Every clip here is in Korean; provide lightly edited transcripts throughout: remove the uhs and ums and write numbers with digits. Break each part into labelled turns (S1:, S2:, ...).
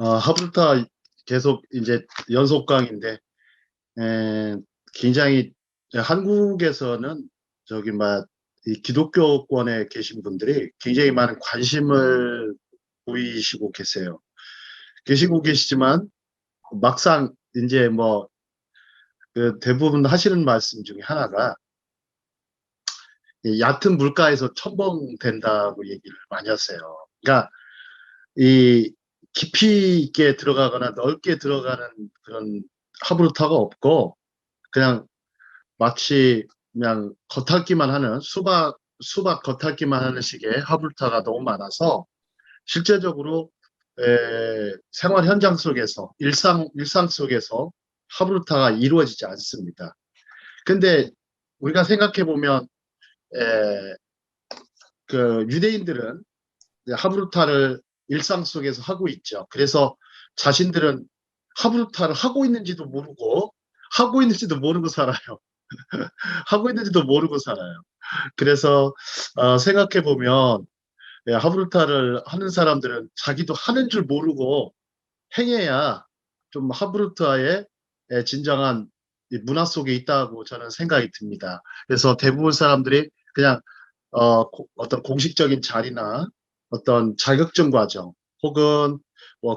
S1: 하브루타 계속 이제 연속 강인데, 에, 굉장히 한국에서는 저기 이 기독교권에 계신 분들이 굉장히 많은 관심을 보이시고 계세요. 계시고 계시지만 막상 이제 그 대부분 하시는 말씀 중에 하나가 이 얕은 물가에서 첨벙된다고 얘기를 많이 하세요. 그러니까 이 깊이 있게 들어가거나 넓게 들어가는 그런 하브루타가 없고, 그냥 마치 그냥 겉핥기만 하는 수박 겉핥기만 하는 식의 하브루타가 너무 많아서 실제적으로 생활 현장 속에서 일상 속에서 하브루타가 이루어지지 않습니다. 근데 우리가 생각해 보면 그 유대인들은 하브루타를 일상 속에서 하고 있죠. 그래서 자신들은 하브루타를 하고 있는지도 모르고 살아요. 하고 있는지도 모르고 살아요. 그래서 생각해 보면 하브루타를 하는 사람들은 자기도 하는 줄 모르고 행해야 좀 하브루타의 진정한 이 문화 속에 있다고 저는 생각이 듭니다. 그래서 대부분 사람들이 그냥 어떤 공식적인 자리나 어떤 자격증 과정 혹은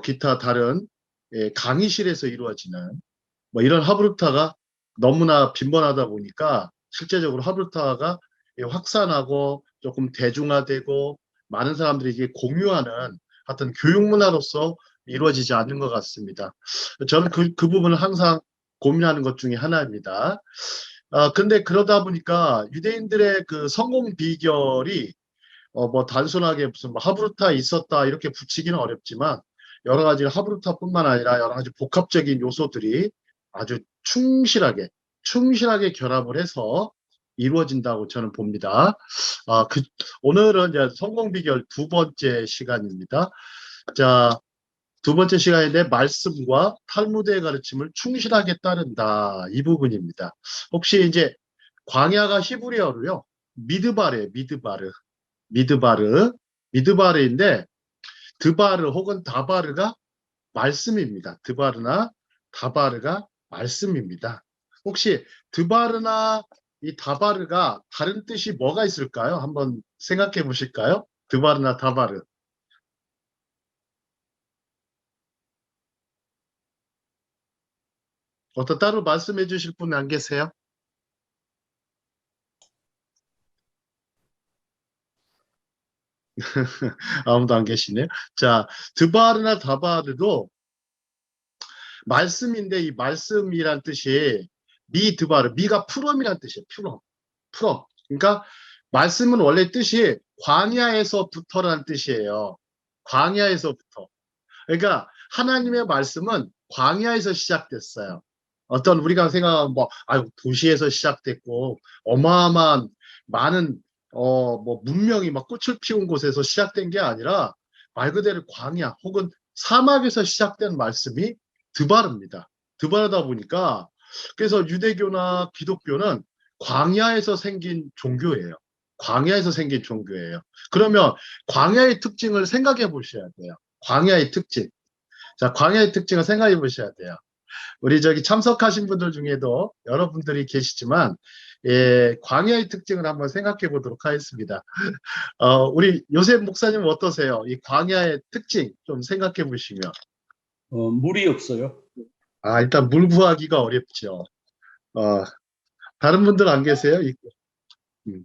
S1: 기타 다른 강의실에서 이루어지는 이런 하브루타가 너무나 빈번하다 보니까 실제적으로 하브루타가 확산하고 조금 대중화되고 많은 사람들이 이게 공유하는 어떤 교육 문화로서 이루어지지 않는 것 같습니다. 저는 그 부분을 항상 고민하는 것 중에 하나입니다. 근데 그러다 보니까 유대인들의 그 성공 비결이 단순하게 무슨 하브루타 있었다 이렇게 붙이기는 어렵지만 여러 가지 하브루타뿐만 아니라 여러 가지 복합적인 요소들이 아주 충실하게 결합을 해서 이루어진다고 저는 봅니다. 오늘은 이제 성공 비결 두 번째 시간입니다. 자, 두 번째 시간인데 말씀과 탈무드의 가르침을 충실하게 따른다 이 부분입니다. 혹시 이제 광야가 히브리어로요 미드바르 미드바르인데 드바르 혹은 다바르가 말씀입니다. 드바르나 다바르가 말씀입니다. 혹시 드바르나 이 다바르가 다른 뜻이 뭐가 있을까요? 한번 생각해 보실까요? 드바르나 다바르. 따로 말씀해 주실 분 안 계세요? 아무도 안 계시네요. 자, 드바르나 다바르도 말씀인데 이 말씀이란 뜻이 미드바르, 미가 풀엄이란 뜻이에요. 풀엄. 그러니까 말씀은 원래 뜻이 광야에서부터라는 뜻이에요. 광야에서부터. 그러니까 하나님의 말씀은 광야에서 시작됐어요. 어떤 우리가 생각하면 도시에서 시작됐고 어마어마한 많은 문명이 막 꽃을 피운 곳에서 시작된 게 아니라 말 그대로 광야 혹은 사막에서 시작된 말씀이 드바르입니다. 드바르다 보니까 그래서 유대교나 기독교는 광야에서 생긴 종교예요. 광야에서 생긴 종교예요. 그러면 광야의 특징을 생각해 보셔야 돼요. 광야의 특징. 자, 광야의 특징을 생각해 보셔야 돼요. 우리 저기 참석하신 분들 중에도 여러분들이 계시지만, 광야의 특징을 한번 생각해 보도록 하겠습니다. 우리 요셉 목사님 어떠세요? 이 광야의 특징 좀 생각해 보시면.
S2: 물이 없어요.
S1: 일단 물 구하기가 어렵죠. 어, 다른 분들 안 계세요? 음.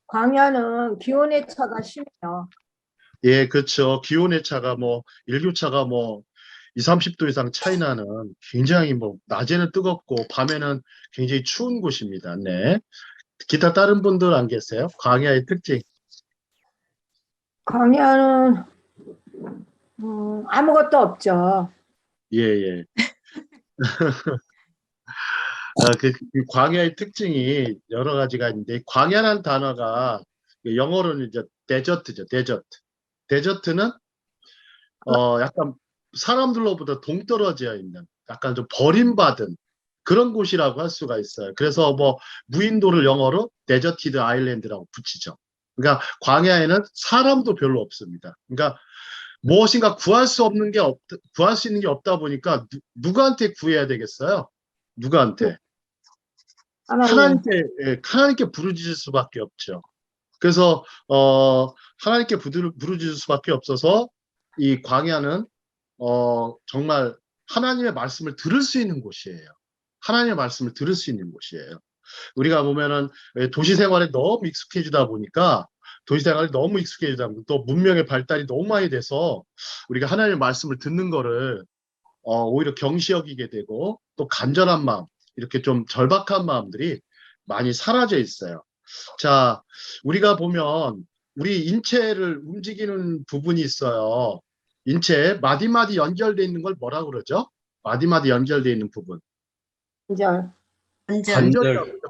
S3: 광야는 기온의 차가 심해요.
S1: 예, 그렇죠. 기온의 차가 일교차가 2, 30도 이상 차이 나는 굉장히 낮에는 뜨겁고 밤에는 굉장히 추운 곳입니다. 네. 기타 다른 분들 안 계세요? 광야의 특징.
S3: 광야는 아무것도 없죠.
S1: 예, 예. 그 광야의 특징이 여러 가지가 있는데, 광야라는 단어가 영어로는 이제 데저트죠, 데저트. 데저트는 약간 사람들로부터 동떨어져 있는, 약간 좀 버림받은 그런 곳이라고 할 수가 있어요. 그래서 무인도를 영어로 데저티드 아일랜드라고 붙이죠. 그러니까 광야에는 사람도 별로 없습니다. 그러니까 무엇인가 구할 수 있는 게 없다 보니까 누구한테 구해야 되겠어요? 누구한테?
S3: 하나님.
S1: 하나님께 부르짖을 수밖에 없죠. 그래서 하나님께 부르짖을 수밖에 없어서 이 광야는 정말 하나님의 말씀을 들을 수 있는 곳이에요. 하나님의 말씀을 들을 수 있는 곳이에요. 우리가 보면은 도시 생활에 너무 익숙해지다 보니까 또 문명의 발달이 너무 많이 돼서 우리가 하나님의 말씀을 듣는 거를 오히려 경시 여기게 되고 또 간절한 마음, 이렇게 좀 절박한 마음들이 많이 사라져 있어요. 자, 우리가 보면 우리 인체를 움직이는 부분이 있어요. 인체에 마디마디 연결되어 있는 걸 뭐라고 그러죠? 마디마디 연결되어 있는 부분.
S3: 관절.
S1: 관절이라고 그러죠.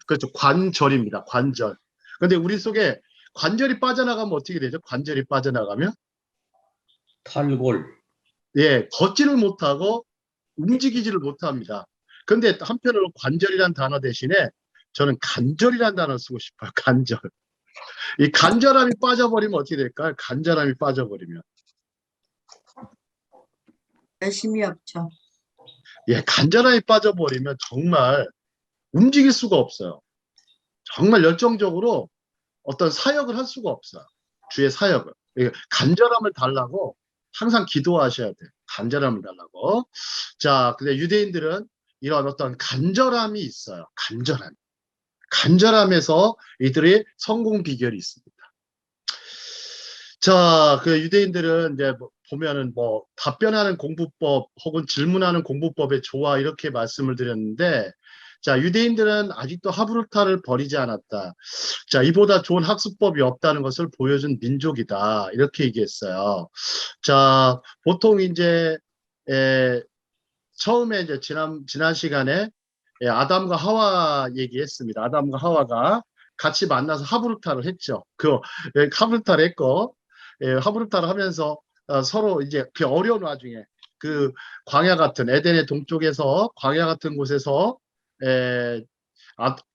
S1: 그렇죠. 관절입니다. 관절. 근데 우리 속에 관절이 빠져나가면 어떻게 되죠? 관절이 빠져나가면?
S2: 탈골.
S1: 예, 걷지를 못하고 움직이지를 못합니다. 근데 한편으로 관절이란 단어 대신에 저는 간절이란 단어를 쓰고 싶어요. 간절. 이 간절함이 빠져버리면 어떻게 될까요? 간절함이 빠져버리면.
S4: 열심히 없죠.
S1: 예, 간절함이 빠져버리면 정말 움직일 수가 없어요. 정말 열정적으로 어떤 사역을 할 수가 없어요. 주의 사역을. 간절함을 달라고 항상 기도하셔야 돼요. 간절함을 달라고. 자, 근데 유대인들은 이런 어떤 간절함이 있어요. 간절함. 간절함에서 이들의 성공 비결이 있습니다. 자, 그 유대인들은 이제 보면은 답변하는 공부법 혹은 질문하는 공부법의 조화 이렇게 말씀을 드렸는데, 자, 유대인들은 아직도 하브루타를 버리지 않았다. 자, 이보다 좋은 학습법이 없다는 것을 보여준 민족이다. 이렇게 얘기했어요. 자, 보통 이제 처음에 이제 지난 시간에 아담과 하와 얘기했습니다. 아담과 하와가 같이 만나서 하브루타를 했죠. 하브루타를 했고, 하브루타를 하면서 서로 이제 그 어려운 와중에 그 광야 같은 에덴의 동쪽에서 광야 같은 곳에서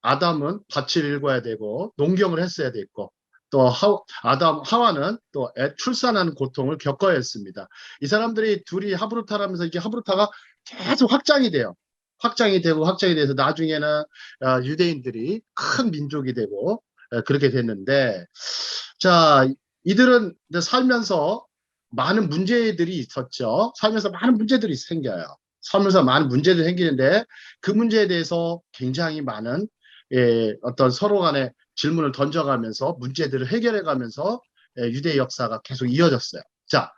S1: 아담은 밭을 일궈야 되고 농경을 했어야 됐고 또 하와는 또 출산하는 고통을 겪어야 했습니다. 이 사람들이 둘이 하브루타를 하면서 이게 하브루타가 계속 확장이 돼요. 확장이 돼서 나중에는 유대인들이 큰 민족이 되고 그렇게 됐는데, 자, 이들은 살면서 많은 문제들이 있었죠. 살면서 많은 문제들이 생겨요. 살면서 많은 문제들이 생기는데 그 문제에 대해서 굉장히 많은 어떤 서로 간에 질문을 던져가면서 문제들을 해결해가면서 유대 역사가 계속 이어졌어요. 자,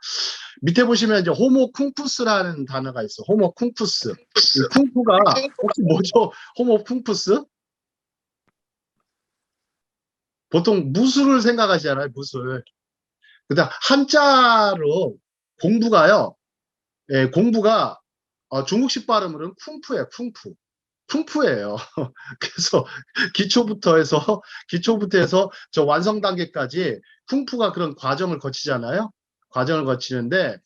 S1: 밑에 보시면 이제 호모 쿵푸스라는 단어가 있어. 호모 쿵푸스. 이 쿵푸가 혹시 뭐죠? 호모 쿵푸스? 보통 무술을 생각하시잖아요. 무술. 그다음 한자로 공부가요. 공부가 중국식 발음으로는 쿵푸예요. 쿵푸. 쿵푸예요. 그래서 기초부터 해서 저 완성 단계까지 쿵푸가 그런 과정을 거치잖아요. 과정을 거치는데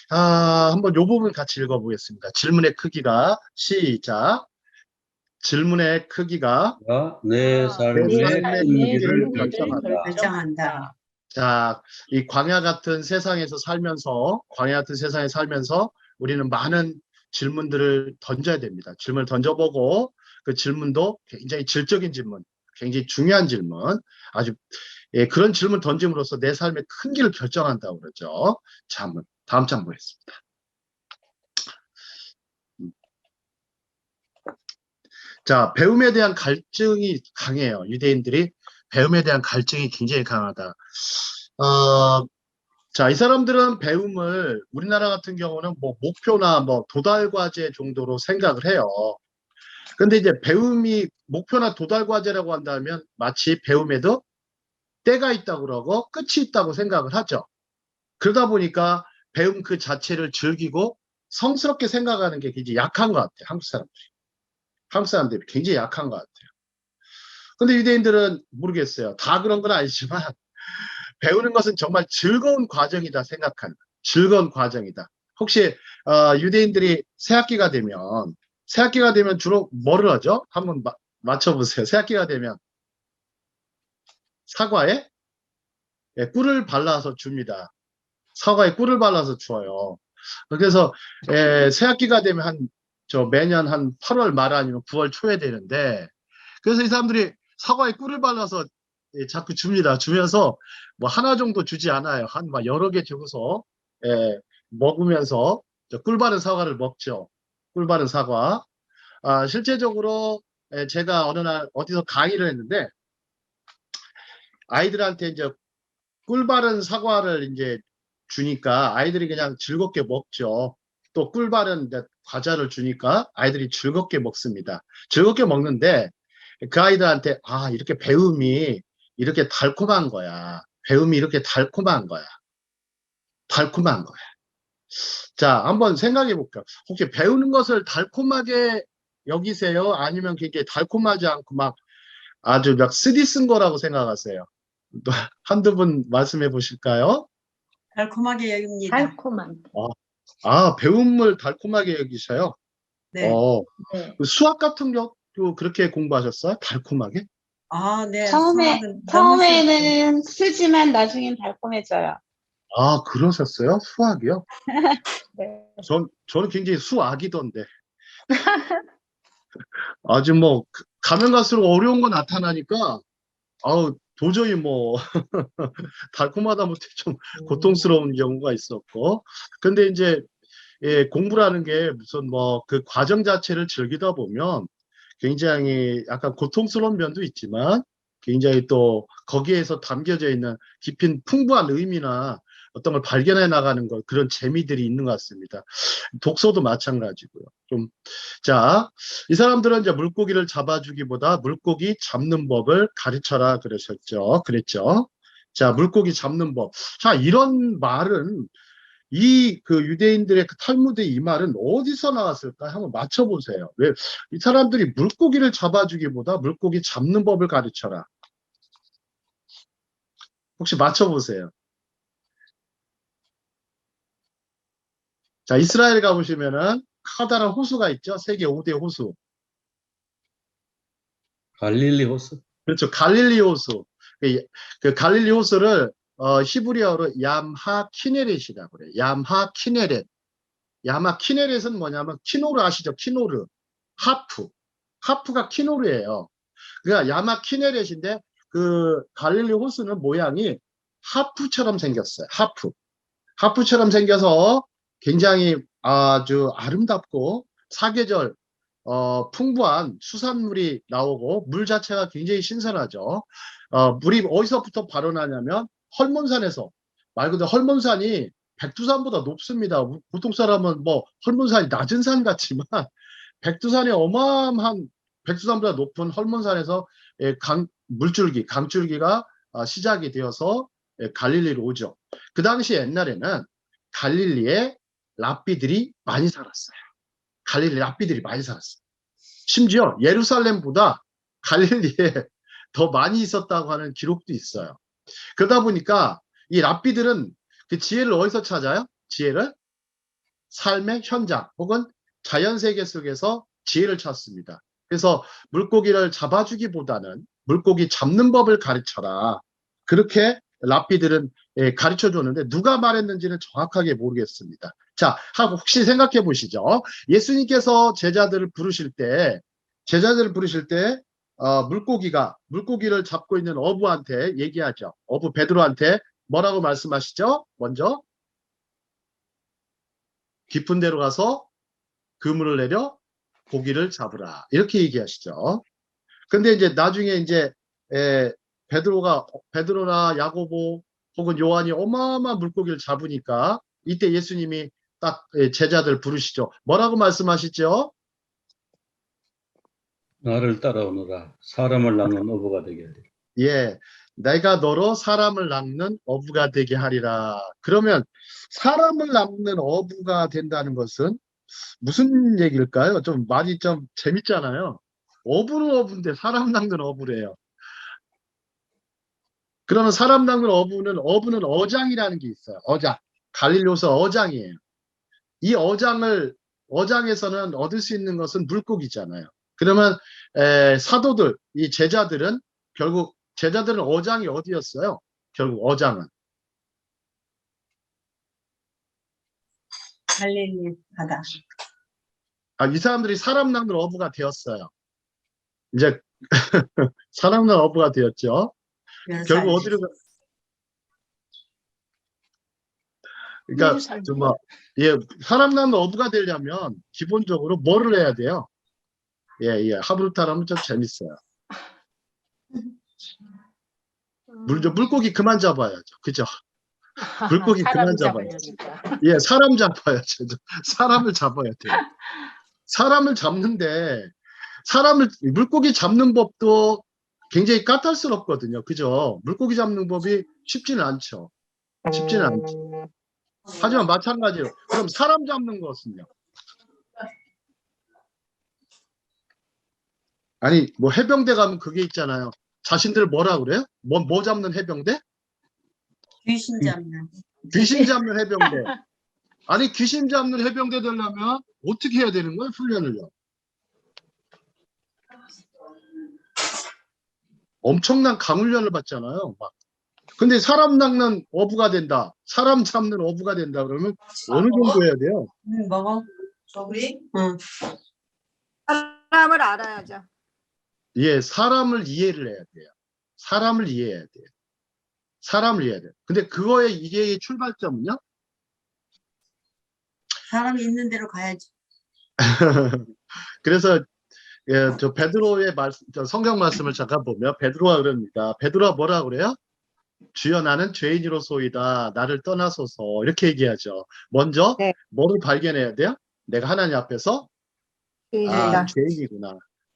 S1: 한번 요 부분 같이 읽어보겠습니다. 질문의 크기가 시작. 질문의 크기가
S2: 내
S3: 내
S2: 삶의
S1: 삶의
S2: 크기를
S1: 크기를
S2: 결정한다.
S4: 결정한다.
S1: 자, 이 광야 같은 세상에 살면서 우리는 많은 질문들을 던져야 됩니다. 질문을 던져보고 그 질문도 굉장히 질적인 질문, 굉장히 중요한 질문, 아주 그런 질문 던짐으로써 내 삶의 큰 길을 결정한다고 그러죠. 자, 한번 다음 장 보겠습니다. 자, 배움에 대한 갈증이 강해요. 유대인들이 배움에 대한 갈증이 굉장히 강하다. 자, 이 사람들은 배움을 우리나라 같은 경우는 목표나 도달 과제 정도로 생각을 해요. 근데 이제 배움이 목표나 도달 과제라고 한다면 마치 배움에도 때가 있다고 그러고 끝이 있다고 생각을 하죠. 그러다 보니까 배움 그 자체를 즐기고 성스럽게 생각하는 게 굉장히 약한 것 같아요. 한국 사람들이 굉장히 약한 것 같아요. 근데 유대인들은 모르겠어요. 다 그런 건 아니지만 배우는 것은 정말 즐거운 과정이다 생각한 즐거운 과정이다. 혹시 유대인들이 새학기가 되면 주로 뭐를 하죠? 한번 맞춰보세요. 새학기가 되면 사과에 꿀을 발라서 줍니다. 사과에 꿀을 발라서 줘요. 그래서 새학기가 되면 매년 한 8월 말 아니면 9월 초에 되는데, 그래서 이 사람들이 사과에 꿀을 발라서 자꾸 줍니다. 주면서 뭐 하나 정도 주지 않아요. 한 막 여러 개 주고서 먹으면서 꿀 바른 사과를 먹죠. 꿀 바른 사과. 실제적으로 제가 어느 날 어디서 강의를 했는데, 아이들한테 이제 꿀 바른 사과를 이제 주니까 아이들이 그냥 즐겁게 먹죠. 또 꿀 바른 이제 과자를 주니까 아이들이 즐겁게 먹습니다. 즐겁게 먹는데 그 아이들한테 이렇게 배움이 이렇게 달콤한 거야. 배움이 이렇게 달콤한 거야. 달콤한 거야. 자, 한번 생각해 볼까요? 혹시 배우는 것을 달콤하게 여기세요? 아니면 그게 달콤하지 않고 막 아주 막 쓰디 쓴 거라고 생각하세요? 또 한두 분 말씀해 보실까요?
S4: 달콤하게 여깁니다.
S3: 달콤한.
S1: 배움을 달콤하게 여기셔요?
S4: 네.
S3: 네.
S1: 수학 같은 것도 그렇게 공부하셨어요? 달콤하게?
S4: 네. 수학은 너무
S5: 처음에는 쓰지만 나중엔 달콤해져요.
S1: 그러셨어요? 수학이요?
S5: 네.
S1: 저는 굉장히 수학이던데. 아주 뭐, 가면 갈수록 어려운 거 나타나니까, 도저히 뭐, 달콤하다 못해 좀 고통스러운 경우가 있었고. 근데 이제, 공부라는 게 무슨 뭐, 그 과정 자체를 즐기다 보면 굉장히 약간 고통스러운 면도 있지만, 굉장히 또 거기에서 담겨져 있는 깊은 풍부한 의미나 어떤 걸 발견해 나가는 것, 그런 재미들이 있는 것 같습니다. 독서도 마찬가지고요. 자, 이 사람들은 이제 물고기를 잡아주기보다 물고기 잡는 법을 가르쳐라 그랬죠. 자, 물고기 잡는 법. 자, 이런 말은 그 유대인들의 그 탈무드의 이 말은 어디서 나왔을까? 한번 맞춰보세요. 왜? 이 사람들이 물고기를 잡아주기보다 물고기 잡는 법을 가르쳐라. 혹시 맞춰보세요. 자, 이스라엘 가보시면은 커다란 호수가 있죠. 세계 5대 호수.
S2: 갈릴리 호수?
S1: 그렇죠. 갈릴리 호수. 그 갈릴리 호수를 히브리어로 얌하 키네렛이라고 그래요. 얌하 키네렛. 얌하 키네렛은 뭐냐면 키노르 아시죠? 키노르. 하프가 키노르예요. 그러니까 얌하 키네렛인데 그 갈릴리 호수는 모양이 하프처럼 생겼어요. 하프처럼 생겨서 굉장히 아주 아름답고 사계절 풍부한 수산물이 나오고 물 자체가 굉장히 신선하죠. 물이 어디서부터 발원하냐면 헐몬산에서. 말 그대로 헐몬산이 백두산보다 높습니다. 보통 사람은 뭐 헐몬산이 낮은 산 같지만 백두산이 어마어마한, 백두산보다 높은 헐몬산에서 강줄기가 시작이 되어서 갈릴리로 오죠. 그 당시 옛날에는 갈릴리에 랍비들이 많이 살았어요. 갈릴리 랍비들이 많이 살았어요. 심지어 예루살렘보다 갈릴리에 더 많이 있었다고 하는 기록도 있어요. 그러다 보니까 이 랍비들은 그 지혜를 어디서 찾아요? 지혜를 삶의 현장 혹은 자연세계 속에서 지혜를 찾습니다. 그래서 물고기를 잡아주기보다는 물고기 잡는 법을 가르쳐라. 그렇게 랍비들은 가르쳐 줬는데 누가 말했는지는 정확하게 모르겠습니다. 자, 혹시 생각해 보시죠. 예수님께서 제자들을 부르실 때 물고기를 잡고 있는 어부한테 얘기하죠. 어부 베드로한테 뭐라고 말씀하시죠? 먼저 깊은 데로 가서 그물을 내려 고기를 잡으라. 이렇게 얘기하시죠. 근데 이제 나중에 이제 베드로나 야고보 혹은 요한이 어마어마한 물고기를 잡으니까 이때 예수님이 딱 제자들 부르시죠. 뭐라고 말씀하시죠?
S2: 나를 따라오너라. 사람을 낚는 어부가 되게 하리라.
S1: 예, 내가 너로 사람을 낚는 어부가 되게 하리라. 그러면 사람을 낚는 어부가 된다는 것은 무슨 얘기일까요? 좀 말이 좀 재밌잖아요. 어부는 어부인데 사람 낚는 어부래요. 그러면 사람 낚는 어부는 어장이라는 게 있어요. 어장. 갈릴리호수 어장이에요. 이 어장에서는 얻을 수 있는 것은 물고기잖아요. 그러면 사도들, 이 제자들은 결국 제자들은 어장이 어디였어요? 결국 어장은.
S4: 갈릴리 바다.
S1: 이 사람들이 사람 낳는 어부가 되었어요. 이제 사람 낳는 어부가 되었죠. 결국 어디로 그러니까 정말 사람 낳는 어부가 되려면 기본적으로 뭐를 해야 돼요? 하브루타라면 좀 재밌어요. 물고기 그만 잡아야죠. 그죠? 물고기 그만 잡아야죠. 사람 잡아야죠. 사람을 잡아야 돼요. 사람을 잡는데 물고기 잡는 법도 굉장히 까탈스럽거든요. 그죠? 물고기 잡는 법이 쉽지는 않죠. 쉽지는 않죠. 하지만 마찬가지로 그럼 사람 잡는 것은요? 아니 뭐 해병대 가면 그게 있잖아요. 자신들 뭐라 그래요? 뭐 잡는 해병대?
S4: 귀신 잡는.
S1: 귀신 잡는 해병대. 아니 귀신 잡는 해병대 되려면 어떻게 해야 되는 거예요? 훈련을요. 엄청난 강훈련을 받잖아요. 막. 근데 사람 낚는 어부가 된다. 사람 잡는 어부가 된다. 그러면 어느 정도 해야 돼요?
S4: 먹어. 저구리? 응.
S3: 사람을 알아야죠.
S1: 사람을 이해를 해야 돼요. 사람을 이해해야 돼요. 사람을 이해해야 돼요. 근데 그거의 이해의 출발점은요?
S4: 사람이 있는 대로 가야지.
S1: 그래서 저 베드로의 성경 말씀을 잠깐 보면 베드로가 그럽니다. 베드로가 뭐라 그래요? 주여 나는 죄인으로소이다. 나를 떠나소서. 이렇게 얘기하죠. 먼저
S3: 네.
S1: 뭐를 발견해야 돼요? 내가 하나님 앞에서
S3: 죄인이다.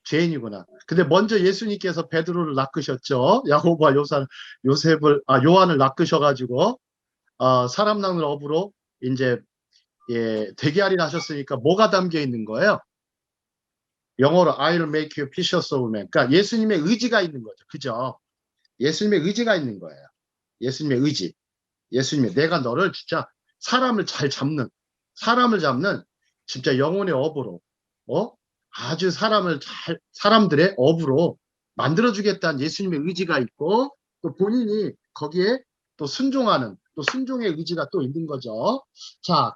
S1: 죄인이구나. 근데 먼저 예수님께서 베드로를 낚으셨죠. 야고보와 요한을 낚으셔가지고 사람 낚는 어부로 이제 되게 하리라 하셨으니까 뭐가 담겨 있는 거예요? 영어로 I'll make you fishers of men. 그러니까 예수님의 의지가 있는 거죠. 그죠? 예수님의 의지가 있는 거예요. 예수님의 의지. 예수님의 내가 너를 진짜 사람을 잡는 진짜 영혼의 어부로 아주 사람들의 어부로 만들어주겠다는 예수님의 의지가 있고 또 본인이 거기에 또 순종의 의지가 또 있는 거죠. 자,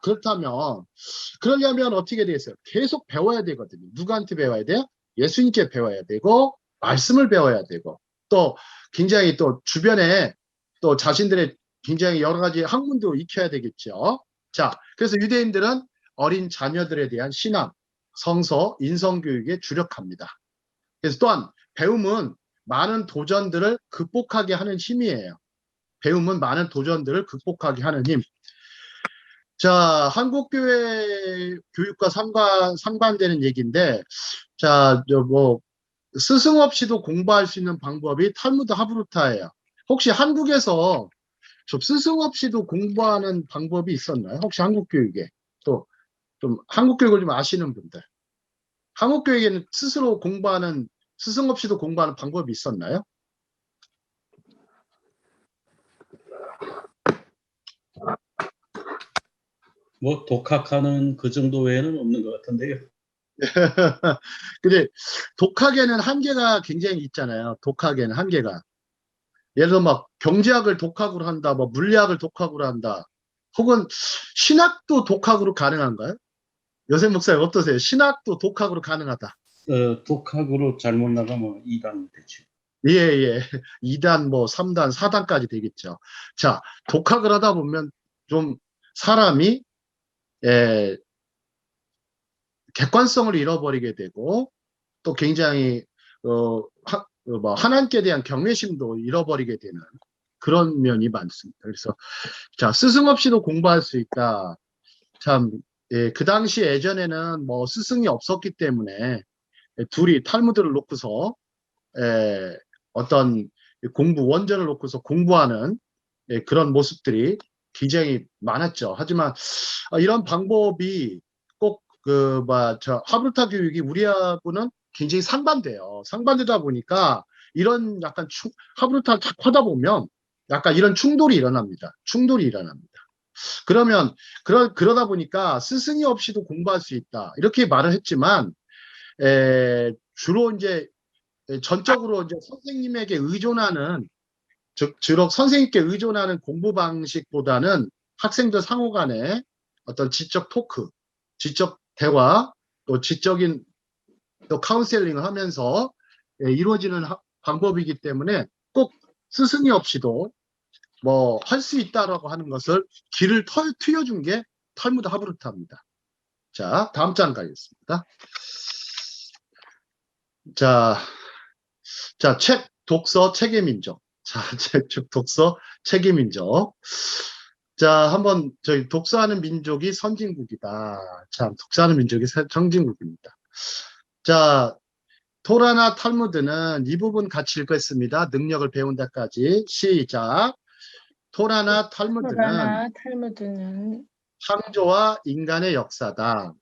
S1: 그러려면 어떻게 되겠어요? 계속 배워야 되거든요. 누구한테 배워야 돼요? 예수님께 배워야 되고 말씀을 배워야 되고 또 굉장히 또 주변에 또 자신들의 굉장히 여러 가지 학문도 익혀야 되겠죠. 자, 그래서 유대인들은 어린 자녀들에 대한 신앙, 성서, 인성교육에 주력합니다. 그래서 또한 배움은 많은 도전들을 극복하게 하는 힘이에요. 배움은 많은 도전들을 극복하게 하는 힘. 자, 한국교회 교육과 상반되는 얘기인데, 자, 스승 없이도 공부할 수 있는 방법이 탈무드 하브루타예요. 혹시 한국에서 좀 스승 없이도 공부하는 방법이 있었나요? 혹시 한국교육에 또 좀 한국교육을 좀 아시는 분들, 한국교육에는 스승 없이도 공부하는 방법이 있었나요?
S2: 뭐 독학하는 그 정도 외에는 없는 것 같은데요.
S1: 근데 독학에는 한계가 굉장히 있잖아요. 독학에는 한계가. 예를 들어 막 경제학을 독학으로 한다, 뭐 물리학을 독학으로 한다, 혹은 신학도 독학으로 가능한가요? 여생 목사님 어떠세요? 신학도 독학으로 가능하다.
S2: 독학으로 잘못 나가면 2단 되죠.
S1: 예. 2단, 뭐 3단, 4단까지 되겠죠. 자, 독학을 하다 보면 좀 사람이 객관성을 잃어버리게 되고 또 굉장히 하나님께 대한 경외심도 잃어버리게 되는 그런 면이 많습니다. 그래서 자, 스승 없이도 공부할 수 있다. 참, 그 당시 예전에는 뭐 스승이 없었기 때문에 둘이 탈무드를 놓고서 어떤 원전을 놓고서 공부하는 그런 모습들이 굉장히 많았죠. 하지만 이런 방법이 꼭 하브루타 교육이 우리하고는 굉장히 상반돼요. 상반되다 보니까 이런 약간 하브루타를 딱 하다 보면 약간 이런 충돌이 일어납니다. 그러면 그러다 보니까 스승이 없이도 공부할 수 있다. 이렇게 말을 했지만 주로 이제 전적으로 이제 선생님에게 의존하는 주로 선생님께 의존하는 공부 방식보다는 학생들 상호 간에 어떤 지적 토크, 지적 대화, 또 지적인 또 카운셀링을 하면서 이루어지는 방법이기 때문에 꼭 스승이 없이도 뭐 할 수 있다라고 하는 것을 길을 트여준 게 탈무드 하브루타입니다. 자, 다음 장 가겠습니다. 자, 독서 책의 민족. 자, 독서 책의 민족. 자, 한번 저희 독서하는 민족이 선진국이다. 참, 독서하는 민족이 선진국입니다. 자, 토라나 탈무드는 이 부분 같이 읽겠습니다. 능력을 배운다까지. 시작. 토라나 탈무드는
S6: 토라나 탈무드는
S1: 창조와 인간의 역사다.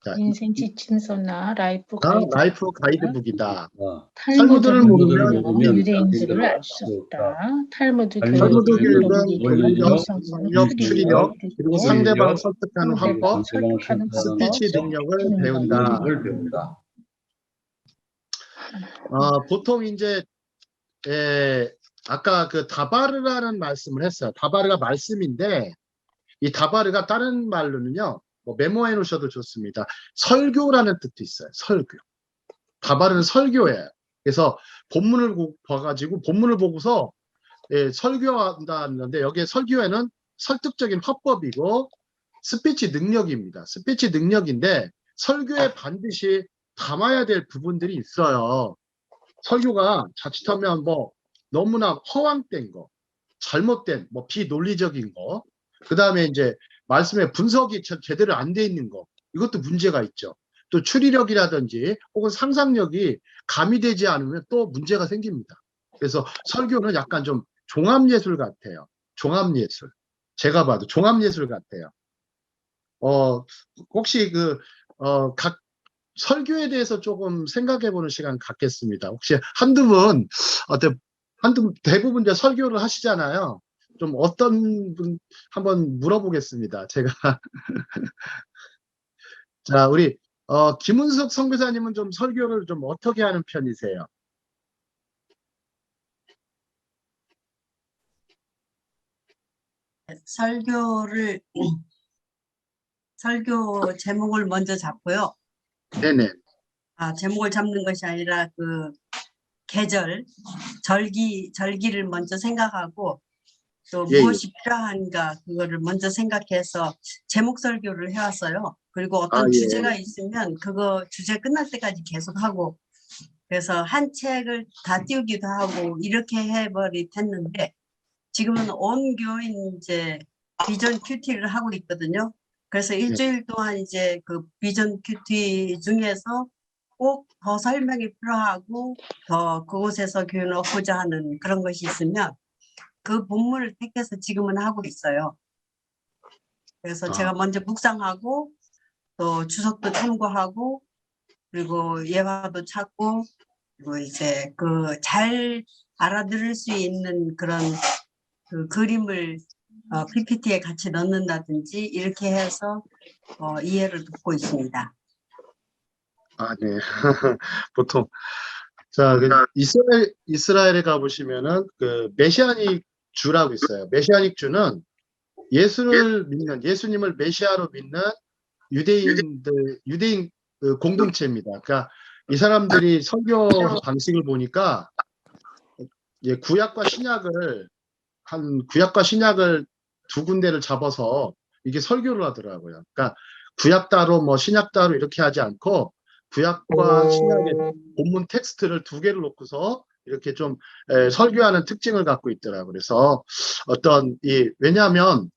S1: 자,
S6: 인생 지침서나 라이프
S1: 라이프 가이드북이다.
S6: 탈무드를
S1: 모르면
S6: 모르면 유대인들을 알 수 없다. 탈무드
S1: 탈무드
S6: 교육은
S1: 교육은
S6: 논리적,
S1: 성역, 추리력, 그리고 상대방을 설득하는 화법,
S6: 설득하는
S1: 스피치
S6: 방법,
S1: 능력을 배운다. 보통 이제 아까 그 다바르라는 말씀을 했어요. 다바르가 말씀인데 이 다바르가 다른 말로는요. 뭐 메모해 놓으셔도 좋습니다. 설교라는 뜻도 있어요. 설교. 다바르는 설교예요. 그래서 본문을 봐가지고 본문을 보고서 설교한다는데 여기에 설교에는 설득적인 화법이고 스피치 능력입니다. 스피치 능력인데 설교에 반드시 담아야 될 부분들이 있어요. 설교가 자칫하면 뭐 너무나 허황된 거, 잘못된 뭐 비논리적인 거, 그 다음에 이제 말씀의 분석이 제대로 안 돼 있는 거, 이것도 문제가 있죠. 또 추리력이라든지 혹은 상상력이 가미되지 않으면 또 문제가 생깁니다. 그래서 설교는 약간 좀 종합예술 같아요. 종합예술. 제가 봐도 종합예술 같아요. 혹시 각 설교에 대해서 조금 생각해보는 시간 갖겠습니다. 혹시 대부분 이제 설교를 하시잖아요. 좀 어떤 분 한번 물어보겠습니다. 제가. 자, 우리 김은석 선교사님은 좀 설교를 좀 어떻게 하는 편이세요?
S4: 설교 제목을 먼저 잡고요.
S1: 네네.
S4: 제목을 잡는 것이 아니라 그 계절, 절기를 먼저 생각하고 또
S1: 예,
S4: 무엇이 필요한가 그거를 먼저 생각해서 제목 설교를 해왔어요. 그리고 어떤
S1: 예.
S4: 주제가 있으면 그거 주제 끝날 때까지 계속 하고 그래서 한 책을 다 띄우기도 하고 이렇게 했는데 지금은 온 교인 이제 비전 큐티를 하고 있거든요. 그래서 일주일 동안 이제 그 비전 큐티 중에서 꼭 더 설명이 필요하고 더 그곳에서 교훈을 얻고자 하는 그런 것이 있으면 그 본문을 택해서 지금은 하고 있어요. 그래서 제가 먼저 묵상하고 또 주석도 참고하고 그리고 예화도 찾고 그리고 이제 그 잘 알아들을 수 있는 그런 그 그림을 PPT에 같이 넣는다든지 이렇게 해서 이해를 돕고 있습니다.
S1: 네. 보통 자, 이스라엘에 가보시면은 그 메시아닉 주라고 있어요. 메시아닉 주는 예수님을 메시아로 믿는 유대인 그 공동체입니다. 그러니까 이 사람들이 설교 방식을 보니까 구약과 신약을 두 군데를 잡아서 이게 설교를 하더라고요. 그러니까 구약 따로 뭐 신약 따로 이렇게 하지 않고 구약과 신약의 본문 텍스트를 두 개를 놓고서 이렇게 좀 설교하는 특징을 갖고 있더라고요. 그래서 왜냐하면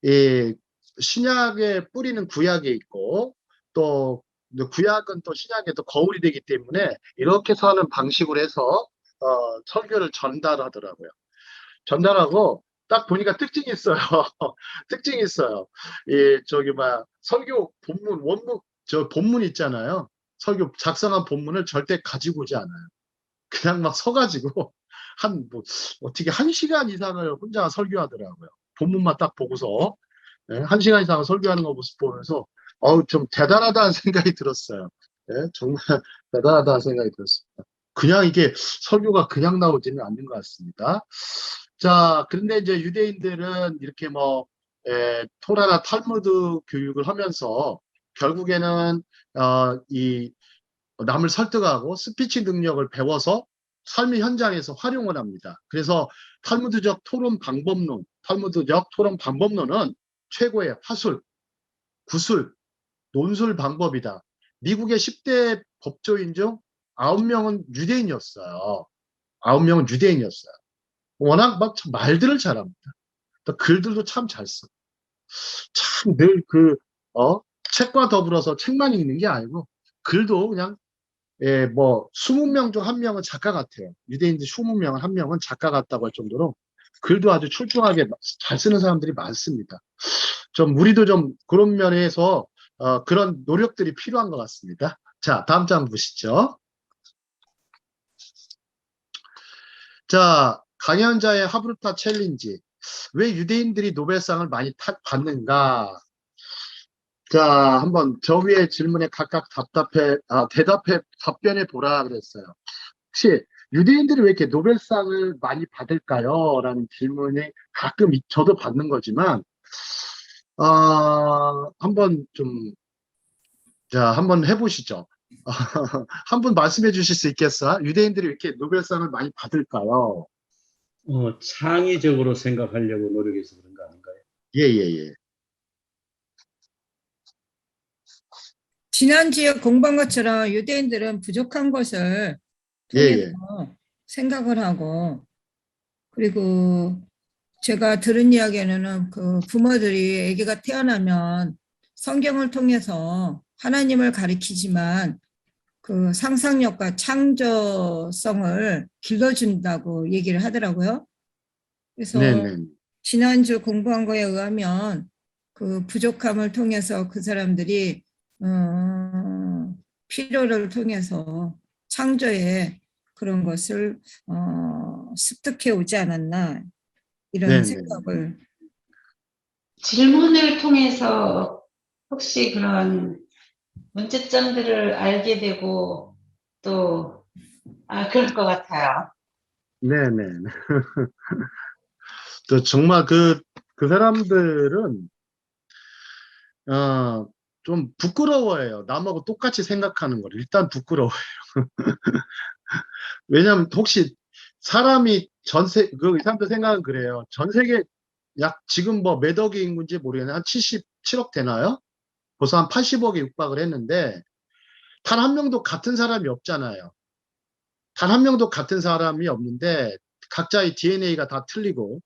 S1: 이 신약의 뿌리는 구약에 있고 또 구약은 또 신약에 또 거울이 되기 때문에 이렇게 하는 방식으로 해서 설교를 전달하더라고요. 전달하고 딱 보니까 특징이 있어요. 특징이 있어요. 설교 본문 원문 본문 있잖아요. 설교 작성한 본문을 절대 가지고 오지 않아요. 그냥 막 서가지고 어떻게 1시간 이상을 혼자 설교하더라고요. 본문만 딱 보고서 1시간 이상을 설교하는 거 모습 보면서 좀 대단하다는 생각이 들었어요. 정말 대단하다는 생각이 들었습니다. 그냥 이게 설교가 그냥 나오지는 않는 것 같습니다. 자, 그런데 이제 유대인들은 이렇게 뭐, 토라나 탈무드 교육을 하면서 결국에는, 이 남을 설득하고 스피치 능력을 배워서 삶의 현장에서 활용을 합니다. 그래서 탈무드적 토론 방법론은 최고의 화술, 구술, 논술 방법이다. 미국의 10대 법조인 중 9명은 유대인이었어요. 9명은 유대인이었어요. 워낙 막 말들을 잘합니다. 또 글들도 참 잘 써. 참 늘 책과 더불어서 책만 읽는 게 아니고 글도 그냥 뭐 20명 중 1명은 작가 같아요. 유대인들 20명 1명은 작가 같다고 할 정도로 글도 아주 출중하게 잘 쓰는 사람들이 많습니다. 좀 우리도 좀 그런 면에서 그런 노력들이 필요한 것 같습니다. 자, 다음 장 보시죠. 자, 강연자의 하브루타 챌린지. 왜 유대인들이 노벨상을 많이 받는가? 자, 한번 저 위의 질문에 각각 답변해 보라 그랬어요. 혹시 유대인들이 왜 이렇게 노벨상을 많이 받을까요? 라는 질문이 가끔 저도 받는 거지만, 한번 한번 해보시죠. 한 분 말씀해 주실 수 있겠어요? 유대인들이 왜 이렇게 노벨상을 많이 받을까요?
S2: 창의적으로 생각하려고 노력해서 그런 거 아닌가요?
S1: 예.
S7: 지난주에 공부한 것처럼 유대인들은 부족한 것을
S1: 예.
S7: 통해서 생각을 하고, 그리고 제가 들은 이야기에는 그 부모들이 아기가 태어나면 성경을 통해서 하나님을 가리키지만 그 상상력과 창조성을 길러준다고 얘기를 하더라고요. 그래서
S1: 네네.
S7: 지난주 공부한 거에 의하면 그 부족함을 통해서 그 사람들이 필요를 통해서 창조의 그런 것을 습득해 오지 않았나 이런
S1: 네네.
S7: 생각을.
S5: 질문을 통해서 혹시 그런 문제점들을 알게 되고 또 그럴 것 같아요.
S1: 네네. 또 정말 그 사람들은 좀 부끄러워해요. 남하고 똑같이 생각하는 걸 일단 부끄러워해요. 왜냐하면 혹시 사람이 그 사람들 생각은 그래요. 전 세계 지금 뭐 몇 억의 인구인지 모르겠는데 한 77억 되나요? 벌써 한 80억에 육박을 했는데 단 한 명도 같은 사람이 없잖아요. 단 한 명도 같은 사람이 없는데 각자의 DNA가 다 틀리고.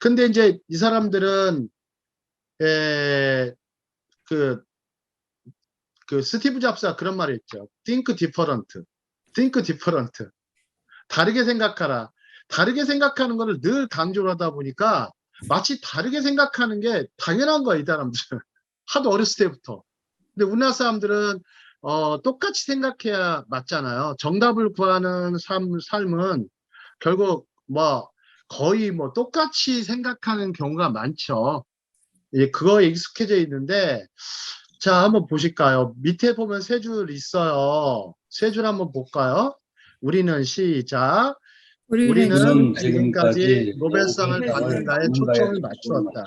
S1: 근데 이제 이 사람들은 그 스티브 잡스가 그런 말을 했죠. Think different. Think different. 다르게 생각하라. 다르게 생각하는 거를 늘 강조를 하다 보니까 마치 다르게 생각하는 게 당연한 거야, 이 사람들. 하도 어렸을 때부터. 근데 우리나라 사람들은 똑같이 생각해야 맞잖아요. 정답을 구하는 삶은 결국 뭐 거의 뭐 똑같이 생각하는 경우가 많죠. 그거에 익숙해져 있는데, 자, 한번 보실까요? 밑에 보면 세 줄 있어요. 세 줄 한번 볼까요? 우리는 시작. 우리는 지금까지 노벨상을 받는가에 초점을 맞추었다.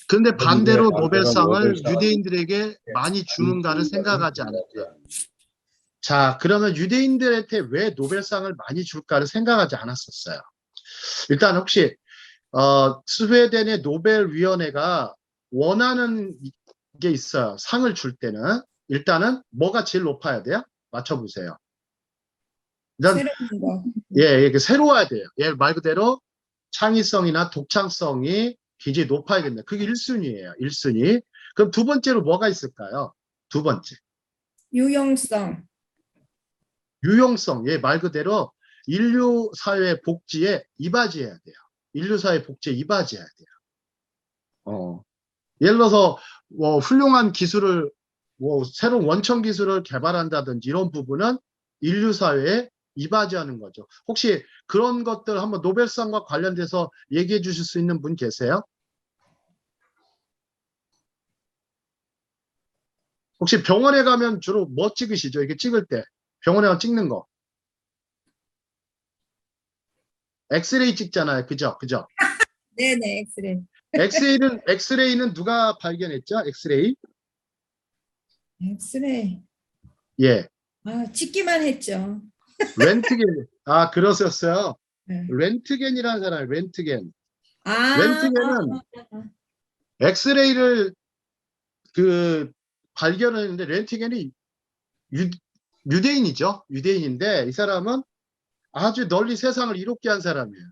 S1: 그런데 반대로 노벨상을 유대인들에게 많이 주는가를 생각하지 않았대요. 자, 그러면 유대인들한테 왜 노벨상을 많이 줄까를 생각하지 않았었어요. 일단 혹시 스웨덴의 노벨위원회가 원하는 게 있어요. 상을 줄 때는 일단은 뭐가 제일 높아야 돼요? 맞춰보세요. 일단
S7: 새로운 거.
S1: 새로워야 돼요. 말 그대로 창의성이나 독창성이 굉장히 높아야겠네. 그게 1순위예요. 1순위. 그럼 두 번째로 뭐가 있을까요? 두 번째.
S7: 유용성.
S1: 유용성. 말 그대로 인류 사회 복지에 이바지해야 돼요. 인류 사회 복지에 이바지해야 돼요. 예를 들어서 훌륭한 기술을 새로운 원천 기술을 개발한다든지 이런 부분은 인류 사회에 이바지하는 거죠. 혹시 그런 것들 한번 노벨상과 관련돼서 얘기해 주실 수 있는 분 계세요? 혹시 병원에 가면 주로 뭐 찍으시죠? 이렇게 찍을 때 병원에 가서 찍는 거. 엑스레이 찍잖아요. 그죠? 그죠?
S7: 네네, 엑스레이.
S1: 엑스레이는 누가 발견했죠? 엑스레이?
S7: 엑스레이.
S1: 예.
S7: 아, 찍기만 했죠.
S1: 렌트겐. 아, 그러셨어요.
S7: 네.
S1: 렌트겐이라는 사람이 렌트겐.
S7: 아,
S1: 렌트겐은 엑스레이를 그 발견했는데 렌트겐이 유대인이죠. 유대인인데 이 사람은 아주 널리 세상을 이롭게 한 사람이에요.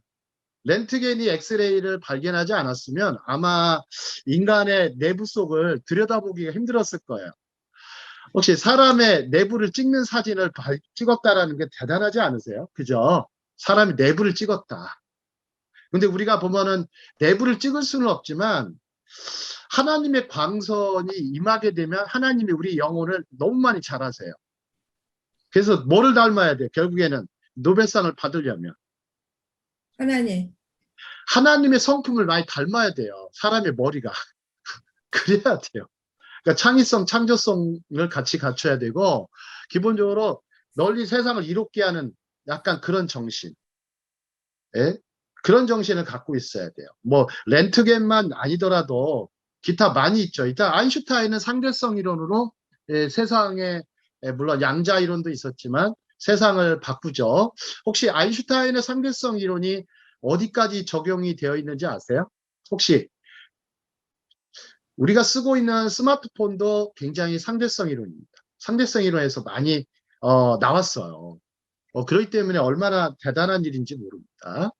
S1: 렌트겐이 엑스레이를 발견하지 않았으면 아마 인간의 내부 속을 들여다보기가 힘들었을 거예요. 혹시 사람의 내부를 찍는 사진을 찍었다라는 게 대단하지 않으세요? 그죠? 사람이 내부를 찍었다. 근데 우리가 보면은 내부를 찍을 수는 없지만 하나님의 광선이 임하게 되면 하나님이 우리 영혼을 너무 많이 잘하세요. 그래서 뭐를 닮아야 돼요? 결국에는 노벨상을 받으려면 하나님의 성품을 많이 닮아야 돼요. 사람의 머리가. 그래야 돼요. 그러니까 창의성, 창조성을 같이 갖춰야 되고 기본적으로 널리 세상을 이롭게 하는 약간 그런 정신. 예? 그런 정신을 갖고 있어야 돼요. 뭐 렌트겐만 아니더라도 기타 많이 있죠. 일단 아인슈타인은 상대성 이론으로 세상에 물론 양자 이론도 있었지만 세상을 바꾸죠. 혹시 아인슈타인의 상대성 이론이 어디까지 적용이 되어 있는지 아세요? 혹시 우리가 쓰고 있는 스마트폰도 굉장히 상대성 이론입니다. 상대성 이론에서 많이 나왔어요. 그렇기 때문에 얼마나 대단한 일인지 모릅니다.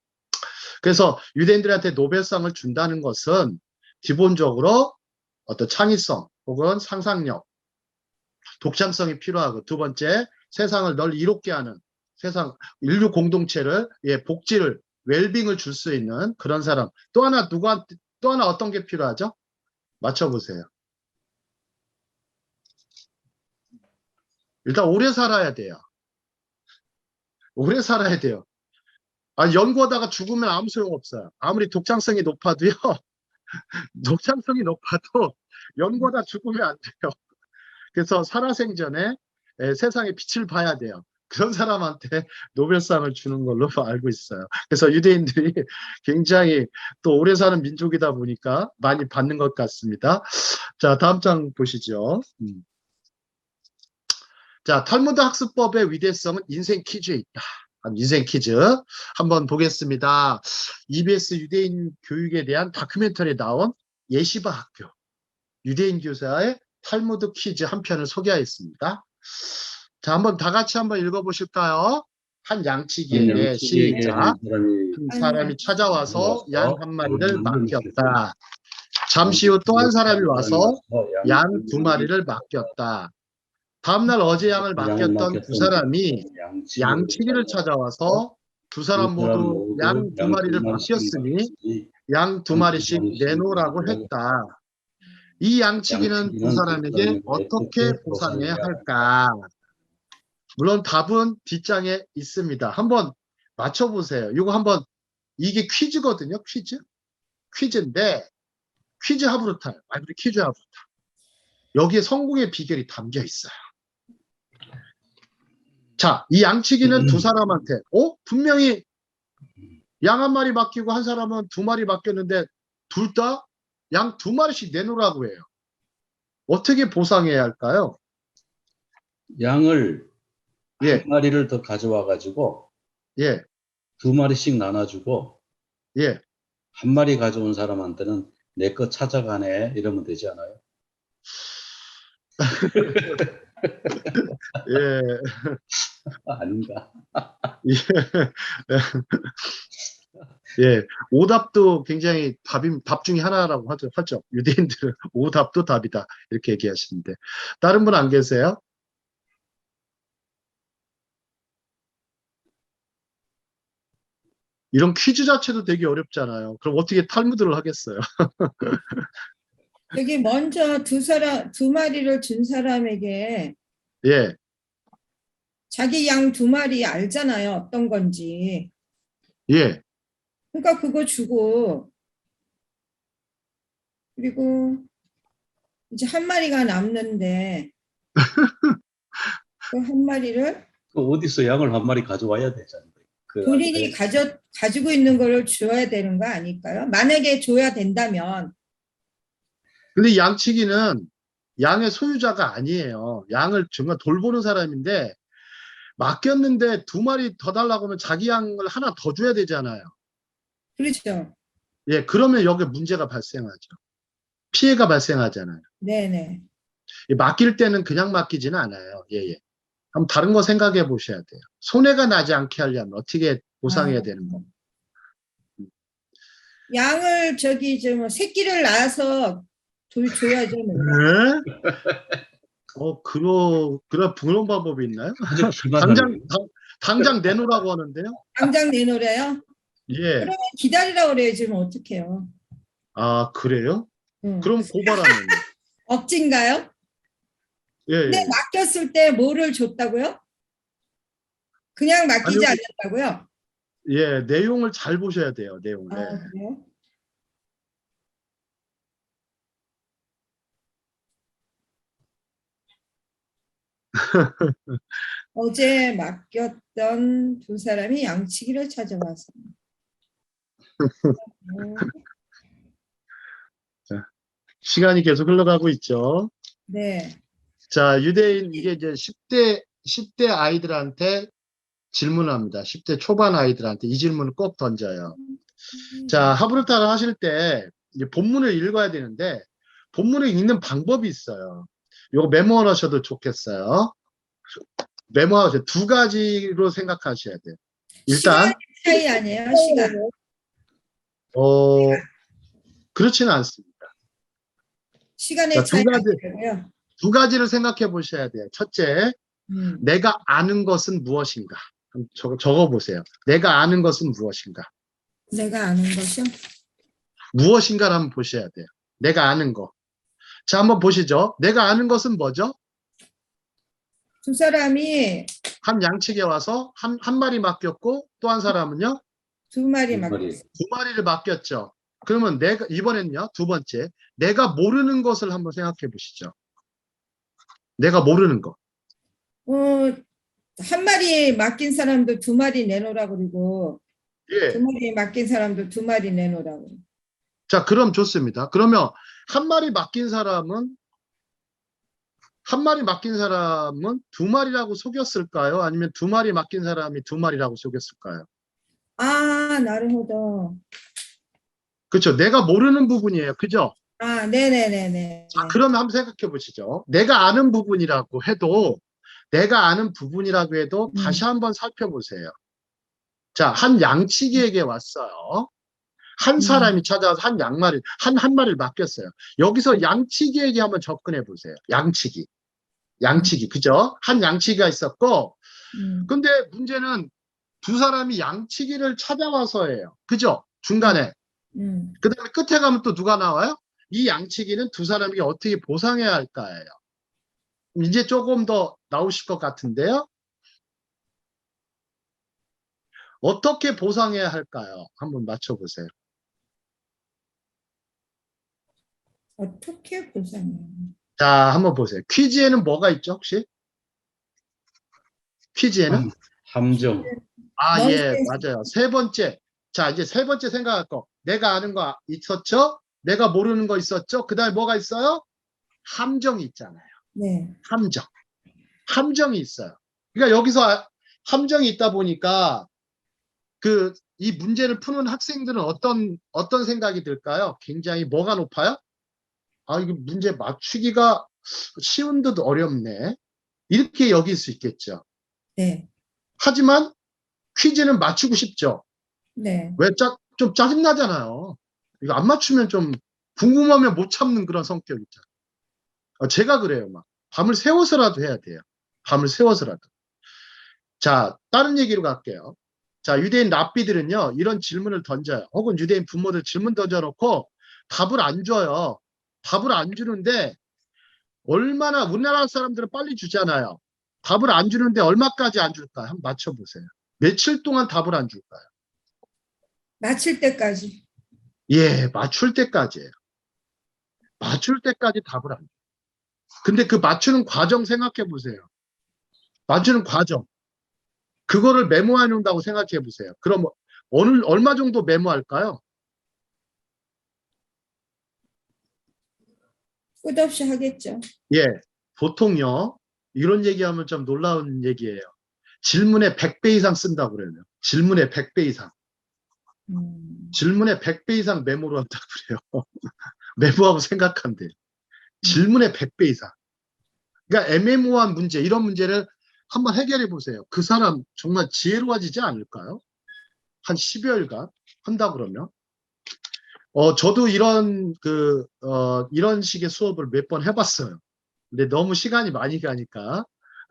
S1: 그래서 유대인들한테 노벨상을 준다는 것은 기본적으로 어떤 창의성 혹은 상상력, 독창성이 필요하고 두 번째 세상을 널리 이롭게 하는 세상 인류 공동체를 복지를 웰빙을 줄 수 있는 그런 사람. 또 하나 어떤 게 필요하죠? 맞춰보세요. 일단 오래 살아야 돼요. 오래 살아야 돼요. 연구하다가 죽으면 아무 소용 없어요. 아무리 독창성이 높아도요. 독창성이 높아도 연구하다 죽으면 안 돼요. 그래서 살아생전에 세상의 빛을 봐야 돼요. 그런 사람한테 노벨상을 주는 걸로 알고 있어요. 그래서 유대인들이 굉장히 또 오래 사는 민족이다 보니까 많이 받는 것 같습니다. 자, 다음 장 보시죠. 자, 탈무드 학습법의 위대성은 인생 퀴즈에 있다. 인생 퀴즈 한번 보겠습니다. EBS 유대인 교육에 대한 다큐멘터리에 나온 예시바 학교 유대인 교사의 탈무드 퀴즈 한 편을 소개하였습니다. 자, 한번 다 같이 한번 읽어보실까요? 한 양치기에게 시작. 한 사람이 찾아와서 양 한 마리를 맡겼다. 잠시 후 또 한 사람이 와서 양 두 마리를 맡겼다. 다음날 어제 양을 맡겼던 두 사람이 양치기를 찾아와서 두 사람 모두 양 두 마리를 맡겼으니 양 두 마리씩 내놓으라고 했다. 이 양치기는 두 사람에게 어떻게 보상해야 할까? 물론 답은 뒷장에 있습니다. 한번 맞춰보세요. 이거 한번 이게 퀴즈거든요. 퀴즈인데 퀴즈 하브루타 바이블 퀴즈 하브루타 여기에 성공의 비결이 담겨 있어요. 자, 이 양치기는 두 사람한테 분명히 양 한 마리 맡기고 한 사람은 두 마리 맡겼는데 둘 다 양 두 마리씩 내놓으라고 해요. 어떻게 보상해야 할까요?
S2: 양을 한 마리를 더 가져와 가지고 두 마리씩 나눠주고 한 마리 가져온 사람한테는 내 거 찾아가네 이러면 되지 않아요? 아닌가?
S1: 오답도 굉장히 답 중에 하나라고 하죠. 유대인들은 오답도 답이다 이렇게 얘기하시는데 다른 분 안 계세요? 이런 퀴즈 자체도 되게 어렵잖아요. 그럼 어떻게 탈무드를 하겠어요?
S7: 여기 먼저 두 마리를 준 사람에게 자기 양 두 마리 알잖아요. 어떤 건지. 그러니까 그거 주고 그리고 이제 한 마리가 남는데 그 한 마리를
S2: 어디서 양을 한 마리 가져와야 되잖아요.
S7: 본인이 가지고 있는 거를 줘야 되는 거 아닐까요? 만약에 줘야 된다면.
S1: 근데 양치기는 양의 소유자가 아니에요. 양을 정말 돌보는 사람인데 맡겼는데 2마리 더 달라고 하면 자기 양을 하나 더 줘야 되잖아요.
S7: 그렇죠.
S1: 예, 그러면 여기 문제가 발생하죠. 피해가 발생하잖아요.
S7: 네네.
S1: 맡길 때는 그냥 맡기지는 않아요. 예, 예. 한번 다른 거 생각해 보셔야 돼요. 손해가 나지 않게 하려면 어떻게 보상해야 되는 거.
S7: 양을 뭐 새끼를 낳아서 줘야죠. 뭐.
S1: 네? 그런 방법이 있나요? 당장 내놓으라고 하는데요?
S7: 당장 내놓으래요?
S1: 예.
S7: 그러면 기다리라고 그래요. 지금 어떡해요?
S1: 아, 그래요?
S7: 응.
S1: 그럼 고발하면.
S7: 억지인가요?
S1: 예,
S7: 근데
S1: 예.
S7: 맡겼을 때 뭐를 줬다고요? 그냥 맡기지
S1: 아니요.
S7: 않았다고요?
S1: 예, 내용을 잘 보셔야 돼요, 내용을.
S7: 아, 그래요? 어제 맡겼던 2사람이 양치기를 찾아와서.
S1: 자, 시간이 계속 흘러가고 있죠.
S7: 네.
S1: 자, 유대인, 이게 이제 10대 아이들한테 질문합니다. 10대 초반 아이들한테 이 질문을 꼭 던져요. 자, 하브르타를 하실 때 이제 본문을 읽어야 되는데 본문을 읽는 방법이 있어요. 이거 메모하셔도 좋겠어요. 메모하세요. 2가지로 생각하셔야 돼요. 일단
S7: 시간 차이 아니에요? 시간.
S1: 그렇지는 않습니다.
S7: 시간의
S1: 자,
S7: 차이
S1: 2가지,
S7: 아니고요.
S1: 2가지를 생각해 보셔야 돼요. 첫째, 내가 아는 것은 무엇인가? 적어보세요. 내가 아는 것은 무엇인가?
S7: 내가 아는 것이요?
S1: 무엇인가를 한번 보셔야 돼요. 내가 아는 거. 자, 한번 보시죠. 내가 아는 것은 뭐죠?
S7: 2사람이
S1: 한 양측에 와서 한 마리 맡겼고 또 한 사람은요?
S7: 2마리 맡겼어요.
S1: 2마리를 맡겼죠. 그러면 이번엔요, 2번째. 내가 모르는 것을 한번 생각해 보시죠. 내가 모르는 거.
S7: 한 마리 맡긴 사람도 2마리 내놓으라고 그러고
S1: 예.
S7: 2마리 맡긴 사람도 2마리 내놓으라고.
S1: 자, 그럼 좋습니다. 그러면 한 마리 맡긴 사람은 2마리라고 속였을까요? 아니면 2마리 맡긴 사람이 2마리라고 속였을까요?
S7: 아, 나름호도.
S1: 그렇죠. 내가 모르는 부분이에요. 그죠?
S7: 아, 네네네네.
S1: 자, 그러면 한번 생각해 보시죠. 내가 아는 부분이라고 해도 다시 한번 살펴보세요. 자, 한 양치기에게 왔어요. 한 사람이 찾아와서 한 마리를 맡겼어요. 여기서 양치기에게 한번 접근해 보세요. 양치기, 그죠? 한 양치기가 있었고, 근데 문제는 2사람이 양치기를 찾아와서예요. 그죠? 중간에. 그 다음에 끝에 가면 또 누가 나와요? 이 양치기는 2사람에게 어떻게 보상해야 할까예요. 이제 조금 더 나오실 것 같은데요. 어떻게 보상해야 할까요? 한번 맞춰보세요.
S7: 어떻게 보상해요?
S1: 자, 한번 보세요. 퀴즈에는 뭐가 있죠, 혹시? 퀴즈에는?
S2: 함정.
S1: 아, 예, 맞아요. 3번째. 자, 이제 3번째 생각할 거. 내가 아는 거 있었죠? 내가 모르는 거 있었죠? 그 다음에 뭐가 있어요? 함정이 있잖아요.
S7: 네.
S1: 함정이 있어요. 그러니까 여기서 함정이 있다 보니까 이 문제를 푸는 학생들은 어떤 생각이 들까요? 굉장히 뭐가 높아요? 아, 이거 문제 맞추기가 쉬운 듯 어렵네. 이렇게 여길 수 있겠죠.
S7: 네.
S1: 하지만 퀴즈는 맞추고 싶죠.
S7: 네.
S1: 왜 좀 짜증나잖아요. 이거 안 맞추면 좀 궁금하면 못 참는 그런 성격 있잖아요. 제가 그래요. 막 밤을 새워서라도 해야 돼요. 밤을 새워서라도. 자, 다른 얘기로 갈게요. 자, 유대인 랍비들은요, 이런 질문을 던져요. 혹은 유대인 부모들 질문 던져놓고 답을 안 줘요. 답을 안 주는데 얼마나, 우리나라 사람들은 빨리 주잖아요. 답을 안 주는데 얼마까지 안 줄까요? 한번 맞춰보세요. 며칠 동안 답을 안 줄까요?
S7: 맞출 때까지.
S1: 예, 맞출 때까지예요. 맞출 때까지 답을 안 줘요. 근데 그 맞추는 과정 생각해 보세요. 맞추는 과정. 그거를 메모해 놓는다고 생각해 보세요. 그럼 얼마 정도 메모할까요?
S7: 끝없이 하겠죠.
S1: 예, 보통요, 이런 얘기하면 좀 놀라운 얘기예요. 질문에 100배 이상 쓴다고 그래요. 질문에 100배 이상. 질문에 100배 이상 메모를 한다고 그래요. 메모하고 생각한대요. 질문에 100배 이상. 그러니까 애매모호한 문제, 이런 문제를 한번 해결해 보세요. 그 사람 정말 지혜로워지지 않을까요? 한 10여일간 한다 그러면. 저도 이런 식의 수업을 몇 번 해봤어요. 근데 너무 시간이 많이 가니까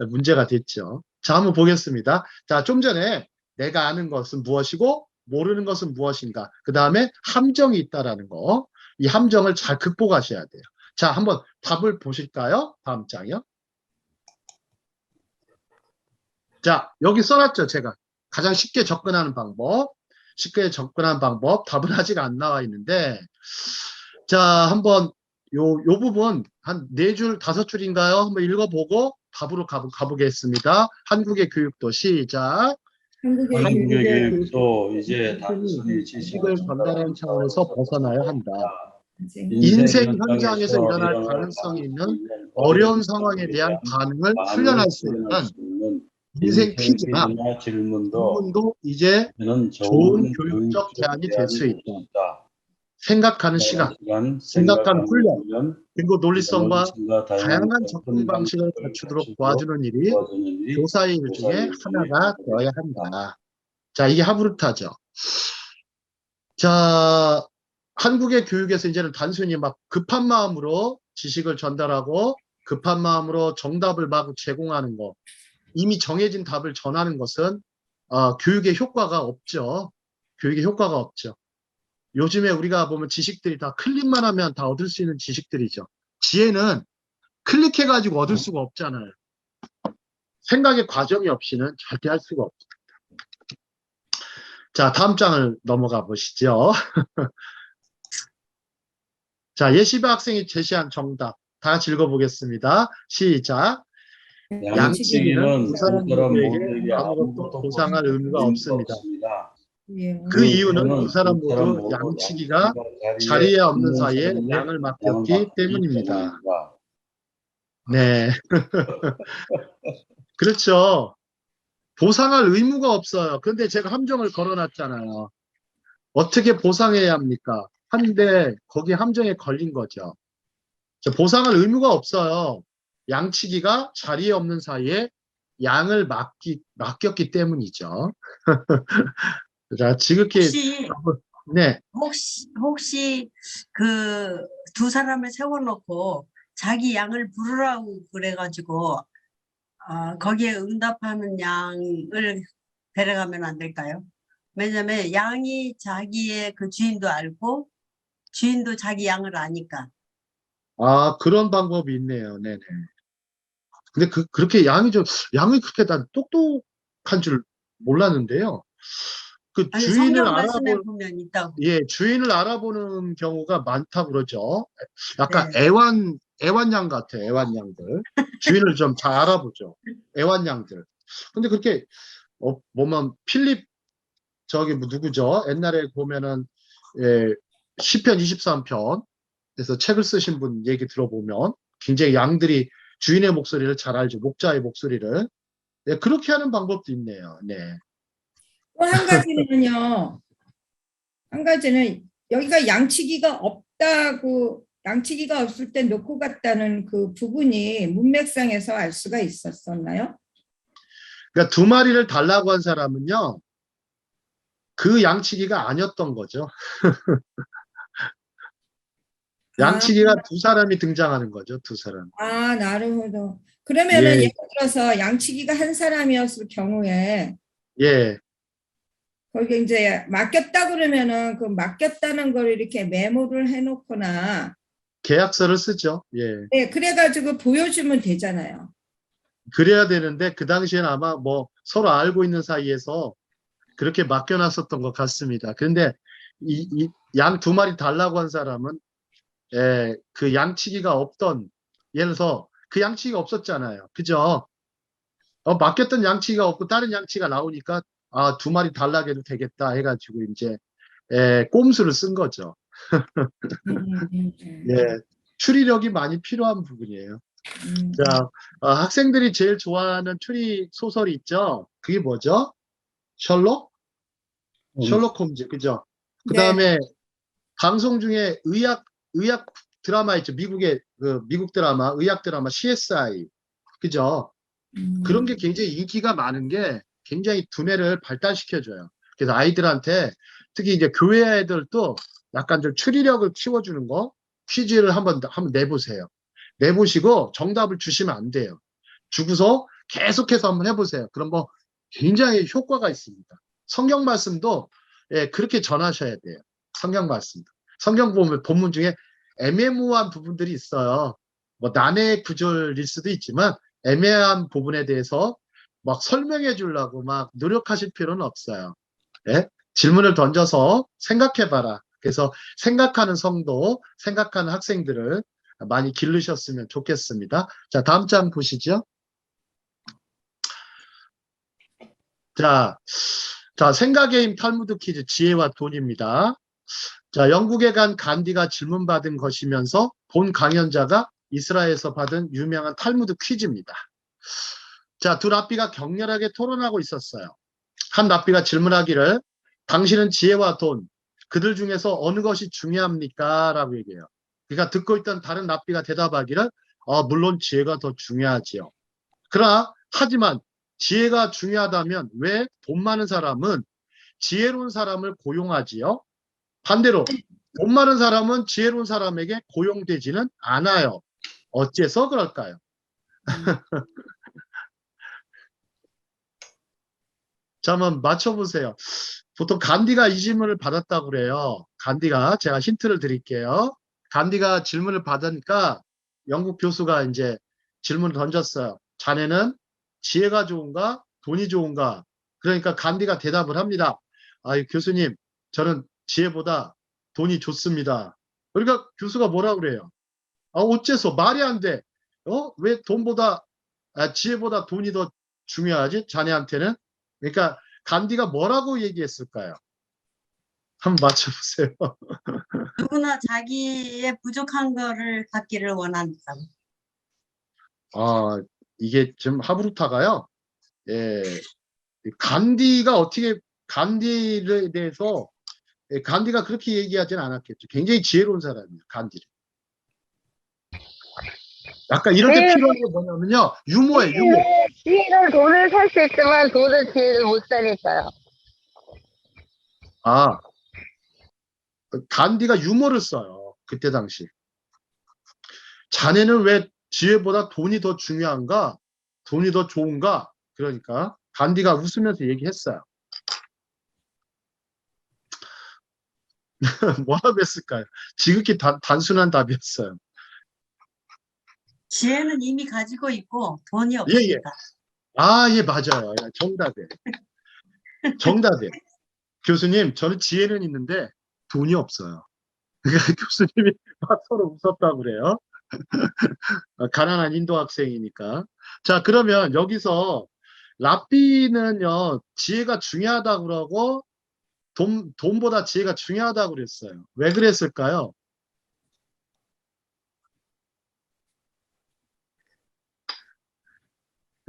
S1: 문제가 됐죠. 자, 한번 보겠습니다. 자, 좀 전에 내가 아는 것은 무엇이고 모르는 것은 무엇인가. 그 다음에 함정이 있다라는 거. 이 함정을 잘 극복하셔야 돼요. 자, 한번 답을 보실까요? 다음 장이요. 자, 여기 써놨죠, 제가. 가장 쉽게 접근하는 방법. 쉽게 접근하는 방법. 답은 아직 안 나와 있는데, 자, 한번 요 부분 한 4줄, 5줄인가요? 한번 읽어보고 답으로 가보겠습니다. 한국의 교육도 시작.
S7: 한국의
S2: 교육도 이제 단순히
S1: 지식을 전달하는 차원에서 벗어나야 한다.
S7: 인생
S1: 인생 현장에서 일어날 가능성이 있는 어려운 상황에 대한 반응을 훈련할 수 있는 인생 퀴즈나 질문도 이제 좋은 교육적 대안이 될 수 있다. 생각하는 시간, 생각하는 훈련, 그리고 논리성과 다양한 접근 방식을 갖추도록 도와주는 일이 교사의 일 중에 하나가 되어야 한다. 자, 이게 하브루타죠. 자, 한국의 교육에서 이제는 단순히 막 급한 마음으로 지식을 전달하고 급한 마음으로 정답을 막 제공하는 거, 이미 정해진 답을 전하는 것은 교육의 효과가 없죠. 교육의 효과가 없죠. 요즘에 우리가 보면 지식들이 다 클릭만 하면 다 얻을 수 있는 지식들이죠. 지혜는 클릭해가지고 얻을 수가 없잖아요. 생각의 과정이 없이는 절대 할 수가 없습니다. 자, 다음 장을 넘어가 보시죠. 자, 예시바 학생이 제시한 정답 다 같이 읽어보겠습니다. 시작. 양치기는 두 사람 모두에게 아무것도 보상할 의무가 없습니다.
S7: 예.
S1: 그 이유는 두 사람 모두 양치기가 자리에 없는 사이에 양을 맡겼기 때문입니다. 네. 그렇죠. 보상할 의무가 없어요. 그런데 제가 함정을 걸어놨잖아요. 어떻게 보상해야 합니까? 한데 거기에 함정에 걸린 거죠. 보상할 의무가 없어요. 양치기가 자리에 없는 사이에 양을 맡겼기 때문이죠. 자, 지극히 네.
S4: 혹시 그 두 사람을 세워놓고 자기 양을 부르라고 그래가지고 거기에 응답하는 양을 데려가면 안 될까요? 왜냐면 양이 자기의 그 주인도 알고 주인도 자기 양을 아니까.
S1: 그런 방법이 있네요. 네네. 근데 그렇게 양이 그렇게 난 똑똑한 줄 몰랐는데요. 그
S4: 아니,
S1: 주인을
S4: 성경 말씀에 보면 있다고.
S1: 예, 주인을 알아보는 경우가 많다 그러죠. 약간
S4: 네.
S1: 애완양 같아요. 애완양들. 주인을 좀 잘 알아보죠. 애완양들. 근데 그렇게 보면 필립 누구죠? 옛날에 보면은 시편 23편 에서 책을 쓰신 분 얘기 들어보면 굉장히 양들이 주인의 목소리를 잘 알죠. 목자의 목소리를. 네, 그렇게 하는 방법도 있네요. 네.
S7: 또 한 가지는요. 한 가지는 여기가 양치기가 없을 때 놓고 갔다는 그 부분이 문맥상에서 알 수가 있었었나요?
S1: 그러니까 2마리를 달라고 한 사람은요. 그 양치기가 아니었던 거죠. 양치기가 2사람이 등장하는 거죠. 2사람.
S7: 나름대로. 그러면은
S1: 예.
S7: 예를 들어서 양치기가 한 사람이었을 경우에
S1: 예.
S7: 거기 이제 맡겼다 그러면은 그 맡겼다는 걸 이렇게 메모를 해놓거나
S1: 계약서를 쓰죠. 예.
S7: 네, 그래가지고 보여주면 되잖아요.
S1: 그래야 되는데 그 당시에는 아마 뭐 서로 알고 있는 사이에서 그렇게 맡겨놨었던 것 같습니다. 그런데 이 양 2마리 달라고 한 사람은 그 양치기가 없던, 예를 들어서 그 양치기가 없었잖아요. 그죠? 맡겼던 양치가 없고 다른 양치가 나오니까 두 마리 달라게 해도 되겠다 해가지고 이제 꼼수를 쓴 거죠. 예, 추리력이 많이 필요한 부분이에요. 자, 학생들이 제일 좋아하는 추리 소설이 있죠. 그게 뭐죠? 셜록 홈즈, 그죠? 그 다음에 방송 중에 의학 드라마 있죠. 미국 드라마, 의학 드라마 CSI, 그죠? 그런 게 굉장히 인기가 많은 게 굉장히 두뇌를 발달시켜줘요. 그래서 아이들한테 특히 이제 교회 애들도 약간 좀 추리력을 키워주는 거 퀴즈를 한번 내보세요. 내보시고 정답을 주시면 안 돼요. 주고서 계속해서 한번 해보세요. 그럼 뭐 굉장히 효과가 있습니다. 성경 말씀도 그렇게 전하셔야 돼요. 성경 말씀도. 성경 보면 본문 중에 애매모호한 부분들이 있어요. 뭐 난해 구절일 수도 있지만 애매한 부분에 대해서 막 설명해 주려고 막 노력하실 필요는 없어요. 예? 질문을 던져서 생각해봐라. 그래서 생각하는 성도, 생각하는 학생들을 많이 기르셨으면 좋겠습니다. 자, 다음 장 보시죠. 자, 생각의 힘 탈무드 퀴즈 지혜와 돈입니다. 자, 영국에 간 간디가 질문받은 것이면서 본 강연자가 이스라엘에서 받은 유명한 탈무드 퀴즈입니다. 자, 두 랍비가 격렬하게 토론하고 있었어요. 한 랍비가 질문하기를 당신은 지혜와 돈, 그들 중에서 어느 것이 중요합니까? 라고 얘기해요. 그러니까 듣고 있던 다른 랍비가 대답하기를 물론 지혜가 더 중요하지요. 그러나 하지만 지혜가 중요하다면 왜 돈 많은 사람은 지혜로운 사람을 고용하지요? 반대로 돈 많은 사람은 지혜로운 사람에게 고용되지는 않아요. 어째서 그럴까요? 자, 한번 맞춰보세요. 보통 간디가 이 질문을 받았다고 그래요. 간디가, 제가 힌트를 드릴게요. 간디가 질문을 받으니까 영국 교수가 이제 질문을 던졌어요. 자네는 지혜가 좋은가? 돈이 좋은가? 그러니까 간디가 대답을 합니다. 교수님, 저는 지혜보다 돈이 좋습니다. 그러니까 교수가 뭐라 그래요? 어째서 말이 안 돼? 왜 지혜보다 돈이 더 중요하지? 자네한테는? 그러니까 간디가 뭐라고 얘기했을까요? 한번 맞춰보세요.
S4: 누구나 자기의 부족한 거를 갖기를 원한다.
S1: 이게 지금 하브루타가요. 간디에 대해서 간디가 그렇게 얘기하진 않았겠죠. 굉장히 지혜로운 사람이에요. 간디를. 약간 이럴 때 필요한 게 뭐냐면요. 유머예요. 유머.
S3: 지혜는 돈을 살 수 있지만 돈은 지혜를 못 사니까요.
S1: 간디가 유머를 써요. 그때 당시. 자네는 왜 지혜보다 돈이 더 중요한가? 돈이 더 좋은가? 그러니까 간디가 웃으면서 얘기했어요. 뭐라고 했을까요? 지극히 단순한 답이었어요.
S4: 지혜는 이미 가지고 있고 돈이
S1: 예.
S4: 없으니까.
S1: 예, 맞아요. 정답이에요. 교수님, 저는 지혜는 있는데 돈이 없어요. 그러니까 교수님이 막 서로 웃었다고 그래요. 가난한 인도 학생이니까. 자, 그러면 여기서 랍비는요, 지혜가 중요하다고 그러고 돈보다 지혜가 중요하다고 그랬어요. 왜 그랬을까요?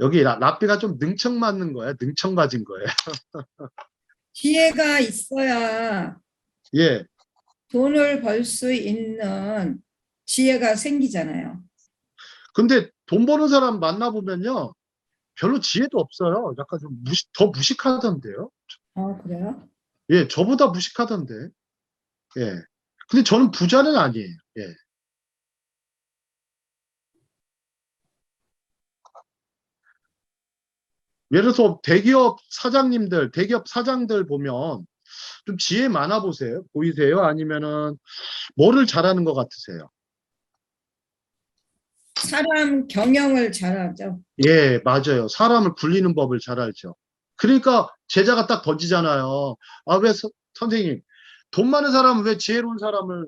S1: 여기 랍비가 좀 능청맞는 거예요. 능청맞은 거예요.
S7: 지혜가 있어야
S1: 예.
S7: 돈을 벌 수 있는 지혜가 생기잖아요.
S1: 근데 돈 버는 사람 만나보면요. 별로 지혜도 없어요. 약간 좀 더 무식하던데요.
S7: 그래요?
S1: 예, 저보다 무식하던데. 예. 근데 저는 부자는 아니에요. 예. 예를 들어서 대기업 사장들 보면 좀 지혜 많아 보이세요? 아니면은 뭐를 잘하는 것 같으세요?
S7: 사람 경영을 잘하죠.
S1: 예, 맞아요. 사람을 굴리는 법을 잘 알죠. 그러니까 제자가 딱 던지잖아요. 왜 선생님, 돈 많은 사람은 왜 지혜로운 사람을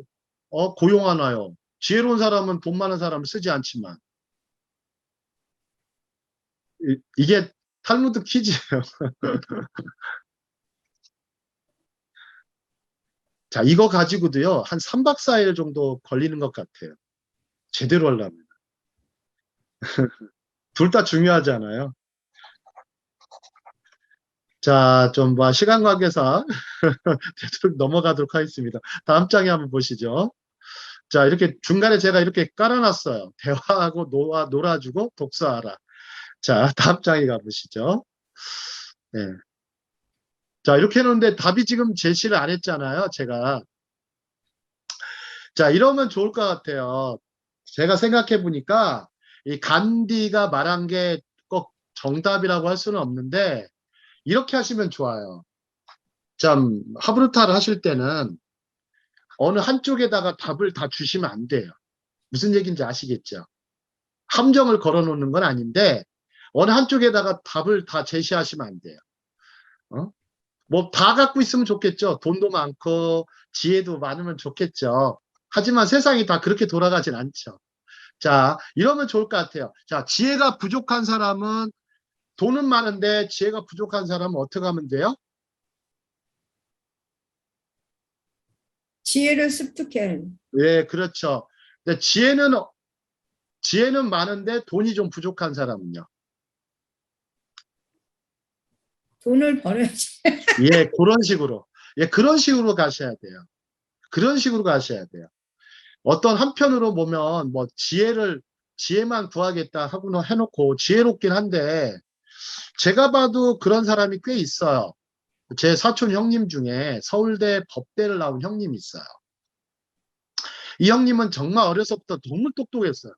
S1: 고용하나요? 지혜로운 사람은 돈 많은 사람을 쓰지 않지만. 이게 탈무드 퀴즈예요. 자, 이거 가지고도요, 한 3박 4일 정도 걸리는 것 같아요. 제대로 하려면. 둘 다 중요하잖아요. 자, 좀 시간 관계상 되도록 넘어가도록 하겠습니다. 다음 장에 한번 보시죠. 자, 이렇게 중간에 제가 이렇게 깔아놨어요. 대화하고 놀아주고 독서하라. 자, 다음 장에 가보시죠. 네. 자, 이렇게 해놓는데 답이 지금 제시를 안 했잖아요, 제가. 자, 이러면 좋을 것 같아요. 제가 생각해 보니까 이 간디가 말한 게 꼭 정답이라고 할 수는 없는데 이렇게 하시면 좋아요. 참 하브루타를 하실 때는 어느 한쪽에다가 답을 다 주시면 안 돼요. 무슨 얘기인지 아시겠죠? 함정을 걸어 놓는 건 아닌데 어느 한쪽에다가 답을 다 제시하시면 안 돼요. 뭐 다 갖고 있으면 좋겠죠. 돈도 많고 지혜도 많으면 좋겠죠. 하지만 세상이 다 그렇게 돌아가진 않죠. 자, 이러면 좋을 것 같아요. 자, 지혜가 부족한 사람은 돈은 많은데 지혜가 부족한 사람은 어떻게 하면 돼요?
S7: 지혜를 습득해.
S1: 예, 그렇죠. 근데 지혜는 많은데 돈이 좀 부족한 사람은요.
S7: 돈을 벌어야지.
S1: 예, 그런 식으로. 예, 그런 식으로 가셔야 돼요. 그런 식으로 가셔야 돼요. 어떤 한편으로 보면 뭐 지혜만 구하겠다 하고 해놓고 지혜롭긴 한데 제가 봐도 그런 사람이 꽤 있어요. 제 사촌 형님 중에 서울대 법대를 나온 형님이 있어요. 이 형님은 정말 어려서부터 너무 똑똑했어요.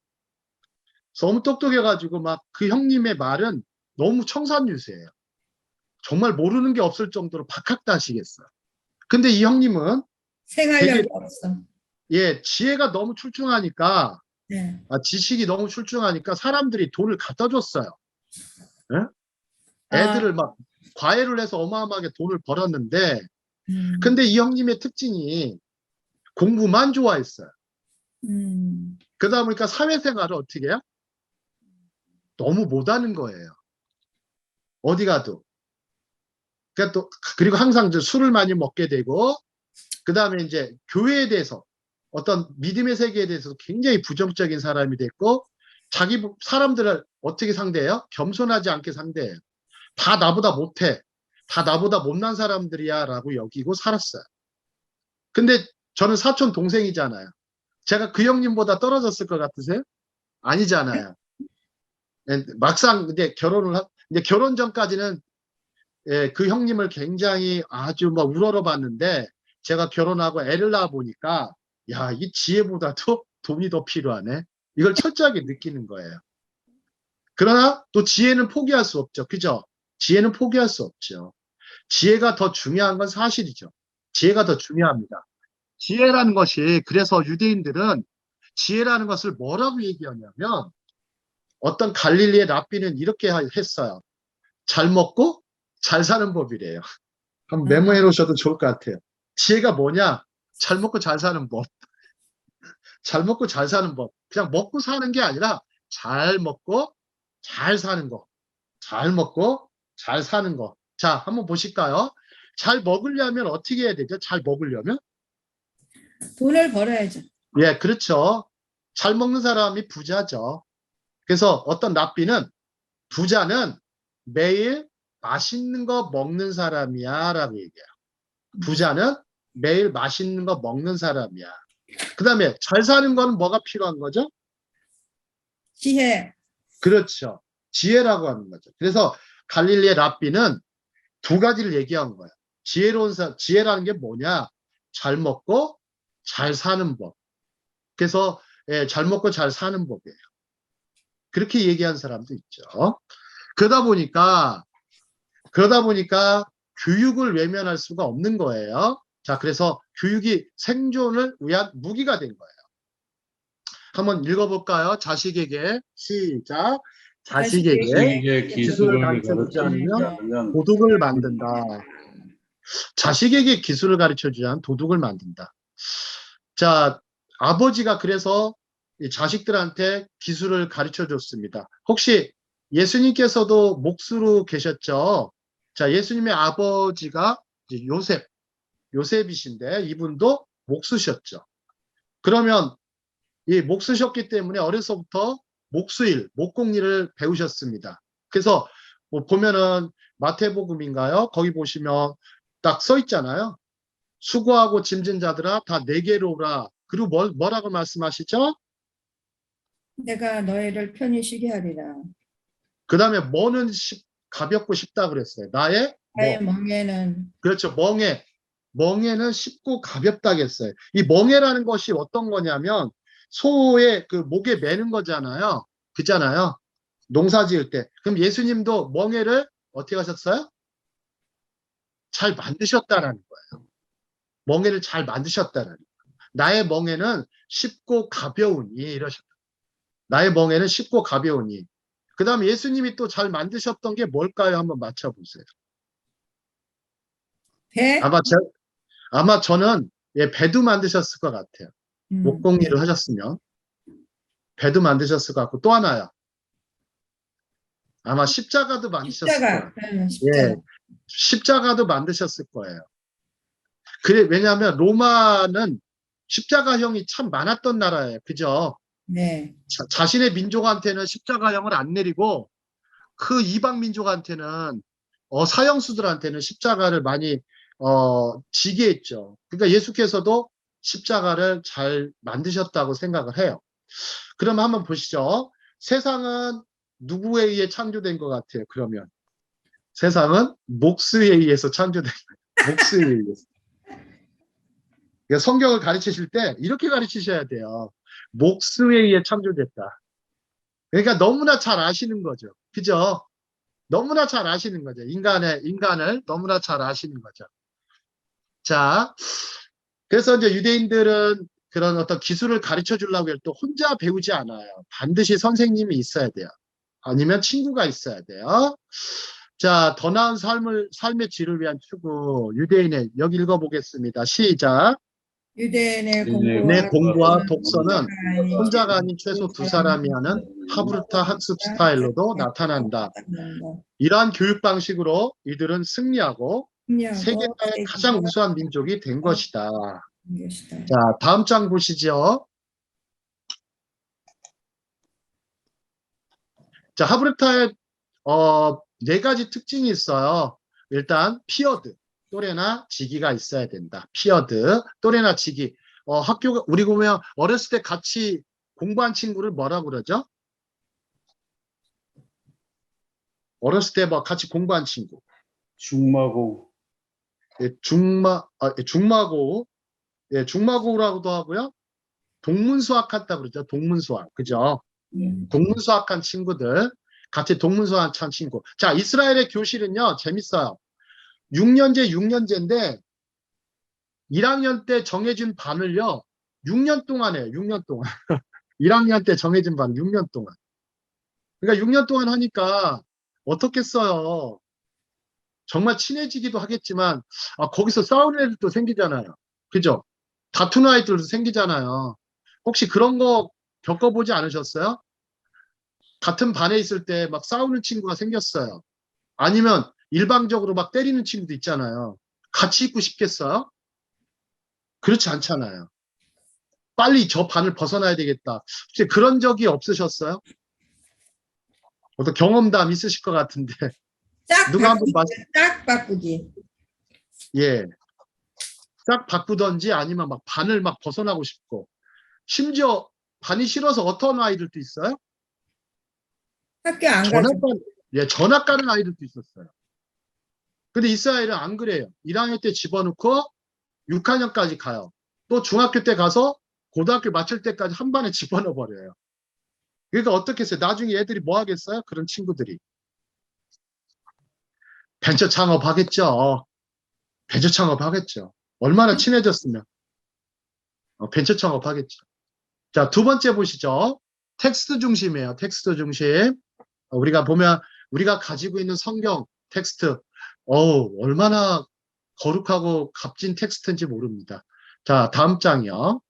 S1: 너무 똑똑해가지고 막 그 형님의 말은 너무 청산유수예요. 정말 모르는 게 없을 정도로 박학다식했어요. 근데 이 형님은
S7: 생활력이 없어.
S1: 예, 지혜가 너무 출중하니까
S7: 네.
S1: 지식이 너무 출중하니까 사람들이 돈을 갖다 줬어요. 예? 애들을 막 과외를 해서 어마어마하게 돈을 벌었는데 근데 이 형님의 특징이 공부만 좋아했어요. 그러다 보니까 사회생활을 어떻게 해요? 너무 못하는 거예요. 어디 가도. 그러니까 그리고 항상 이제 술을 많이 먹게 되고 그 다음에 이제 교회에 대해서 어떤 믿음의 세계에 대해서 굉장히 부정적인 사람이 됐고 자기 사람들을 어떻게 상대해요? 겸손하지 않게 상대해요. 다 나보다 못해. 다 나보다 못난 사람들이야 라고 여기고 살았어요. 근데 저는 사촌 동생이잖아요. 제가 그 형님보다 떨어졌을 것 같으세요? 아니잖아요. 막상 근데 이제 결혼 전까지는 예, 그 형님을 굉장히 아주 막 우러러봤는데 제가 결혼하고 애를 낳아 보니까 야, 이 지혜보다도 돈이 더 필요하네. 이걸 철저하게 느끼는 거예요. 그러나 또 지혜는 포기할 수 없죠. 그죠? 지혜는 포기할 수 없죠. 지혜가 더 중요한 건 사실이죠. 지혜가 더 중요합니다. 지혜라는 것이 그래서 유대인들은 지혜라는 것을 뭐라고 얘기하냐면 어떤 갈릴리의 랍비는 이렇게 했어요. 잘 먹고 잘 사는 법이래요. 한번 메모해 놓으셔도 좋을 것 같아요. 지혜가 뭐냐? 잘 먹고 잘 사는 법. 잘 먹고 잘 사는 법. 그냥 먹고 사는 게 아니라 잘 먹고 잘 사는 거. 잘 먹고 잘 사는 거. 자, 한번 보실까요? 잘 먹으려면 어떻게 해야 되죠? 잘 먹으려면?
S7: 돈을 벌어야죠.
S1: 예, 그렇죠. 잘 먹는 사람이 부자죠. 그래서 어떤 랍비는 부자는 매일 맛있는 거 먹는 사람이야 라고 얘기해요. 부자는 매일 맛있는 거 먹는 사람이야. 그 다음에 잘 사는 거는 뭐가 필요한 거죠?
S7: 지혜.
S1: 그렇죠. 지혜라고 하는 거죠. 그래서 갈릴리의 랍비는 두 가지를 얘기한 거예요. 지혜라는 게 뭐냐? 잘 먹고 잘 사는 법. 그래서 예, 잘 먹고 잘 사는 법이에요. 그렇게 얘기한 사람도 있죠. 그러다 보니까 교육을 외면할 수가 없는 거예요. 자, 그래서 교육이 생존을 위한 무기가 된 거예요. 한번 읽어볼까요? 자식에게 시작. 자식에게 기술을 가르쳐주지 않으면 도둑을 만든다. 자식에게 기술을 가르쳐주지 않으면 도둑을 만든다. 자, 아버지가 그래서 이 자식들한테 기술을 가르쳐줬습니다. 혹시 예수님께서도 목수로 계셨죠. 자, 예수님의 아버지가 이제 요셉이신데 이분도 목수셨죠. 그러면 이 목수셨기 때문에 어려서부터 목수일, 목공일을 배우셨습니다. 그래서 뭐 보면은 마태복음인가요? 거기 보시면 딱 써 있잖아요. 수고하고 짐진 자들아 다 내게로 오라. 그리고 뭐라고 말씀하시죠?
S7: 내가 너희를 편히 쉬게 하리라.
S1: 그 다음에 뭐는 가볍고 쉽다 그랬어요. 나의
S7: 나의 멍에는
S1: 그렇죠. 멍에는 쉽고 가볍다겠어요. 이 멍에라는 것이 어떤 거냐면 소의 그 목에 매는 거잖아요. 그잖아요. 농사 지을 때. 그럼 예수님도 멍에를 어떻게 하셨어요? 잘 만드셨다라는 거예요. 멍에를 잘 만드셨다라는 거예요. 나의 멍에는 쉽고 가벼우니 이러셨다. 나의 멍에는 쉽고 가벼우니. 그 다음에 예수님이 또 잘 만드셨던 게 뭘까요? 한번 맞춰보세요.
S7: 배?
S1: 아마 저는 배도 만드셨을 것 같아요. 목공일을 하셨으면 배도 만드셨을 것 같고 또 하나요. 아마 십자가도 만드셨을 거예요. 예, 십자가도 만드셨을 거예요. 그래 왜냐하면 로마는 십자가형이 참 많았던 나라예요. 그죠?
S7: 네.
S1: 자신의 민족한테는 십자가형을 안 내리고 그 이방 민족한테는 사형수들한테는 십자가를 많이 지게 했죠. 그러니까 예수께서도 십자가를 잘 만드셨다고 생각을 해요. 그러면 한번 보시죠. 세상은 누구에 의해 창조된 것 같아요? 그러면 세상은 목수에 의해서 창조된 거예요. 목수에 의해서. 그러니까 성경을 가르치실 때 이렇게 가르치셔야 돼요. 목수에 의해 창조됐다. 그러니까 너무나 잘 아시는 거죠. 그죠? 너무나 잘 아시는 거죠. 인간을 너무나 잘 아시는 거죠. 자, 그래서 이제 유대인들은 그런 어떤 기술을 가르쳐 주려고 해도 또 혼자 배우지 않아요. 반드시 선생님이 있어야 돼요. 아니면 친구가 있어야 돼요. 자, 더 나은 삶의 질을 위한 추구, 유대인의, 여기 읽어보겠습니다. 시작.
S7: 유대인의
S1: 공부와 독서는 혼자가 아닌 최소 두 사람이 하는 하브르타 학습 스타일로도 나타난다. 이러한 교육 방식으로 이들은 승리하고 세계사의 가장 우수한 민족이 된 것이다. 자, 다음 장 보시죠. 자, 하브르타의 네 가지 특징이 있어요. 일단 피어드, 또래나 지기가 있어야 된다. 피어드, 또래나 지기. 학교가 우리 보면 어렸을 때 같이 공부한 친구를 뭐라고 그러죠? 어렸을 때 뭐 같이 공부한 친구.
S2: 중마고.
S1: 예, 중마고. 예, 중마고라고도 하고요. 동문수학한다 그러죠. 동문수학. 그죠? 동문수학한 친구들. 같이 동문수학한 친구. 자, 이스라엘의 교실은요. 재밌어요. 6년제인데 1학년 때 정해진 반을요. 6년 동안 해요. 6년 동안. 1학년 때 정해진 반 6년 동안. 그러니까 6년 동안 하니까 어떻겠어요. 정말 친해지기도 하겠지만 거기서 싸우는 애들도 생기잖아요. 그죠? 다투는 아이들도 생기잖아요. 혹시 그런 거 겪어보지 않으셨어요? 같은 반에 있을 때 막 싸우는 친구가 생겼어요. 아니면 일방적으로 막 때리는 친구도 있잖아요. 같이 있고 싶겠어요? 그렇지 않잖아요. 빨리 저 반을 벗어나야 되겠다. 혹시 그런 적이 없으셨어요? 어떤 경험담 있으실 것 같은데. 누가 한번
S7: 딱 바꾸기.
S1: 예. 딱 바꾸던지 아니면 막 반을 막 벗어나고 싶고. 심지어 반이 싫어서 어떤 아이들도 있어요?
S7: 학교 안 가죠.
S1: 전학 가는 아이들도 있었어요. 근데 이스라엘은 안 그래요. 1학년 때 집어넣고 6학년까지 가요. 또 중학교 때 가서 고등학교 마칠 때까지 한 반에 집어넣어 버려요. 그러니까 어떻게 했어요? 나중에 애들이 뭐 하겠어요? 그런 친구들이. 벤처 창업 하겠죠. 벤처 창업 하겠죠. 얼마나 친해졌으면. 벤처 창업 하겠죠. 자, 두 번째 보시죠. 텍스트 중심이에요. 텍스트 중심. 우리가 보면 우리가 가지고 있는 성경 텍스트 얼마나 거룩하고 값진 텍스트인지 모릅니다. 자, 다음 장이요.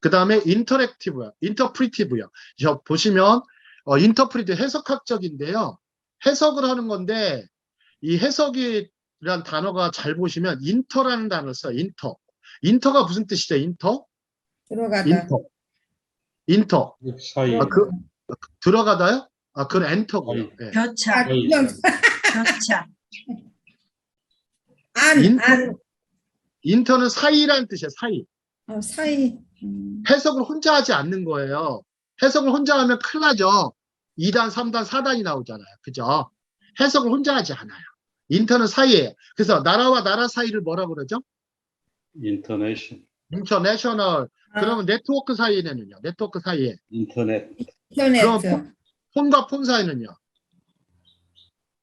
S1: 그 다음에 인터랙티브요. 인터프리티브요. 보시면 인터프리트 해석학적인데요. 해석을 하는 건데 이 해석이란 단어가 잘 보시면 인터라는 단어를 써요. 인터. 인터가 무슨 뜻이죠? 인터?
S7: 들어가다.
S1: 인터. 인터.
S2: 사이.
S1: 들어가다요? 그건 엔터고요. 예.
S4: 교차,
S7: 그냥
S4: 교차.
S1: 인터는 사이라는 뜻이에요. 사이.
S7: 사이.
S1: 해석을 혼자 하지 않는 거예요. 해석을 혼자 하면 큰일 나죠. 2단, 3단, 4단이 나오잖아요. 그죠? 해석을 혼자 하지 않아요. 인터는 사이예요. 그래서 나라와 나라 사이를 뭐라 그러죠? 인터내셔널. 그러면 네트워크 사이에는요? 네트워크 사이에.
S2: 인터넷.
S1: 그럼 폰과 폰 사이는요?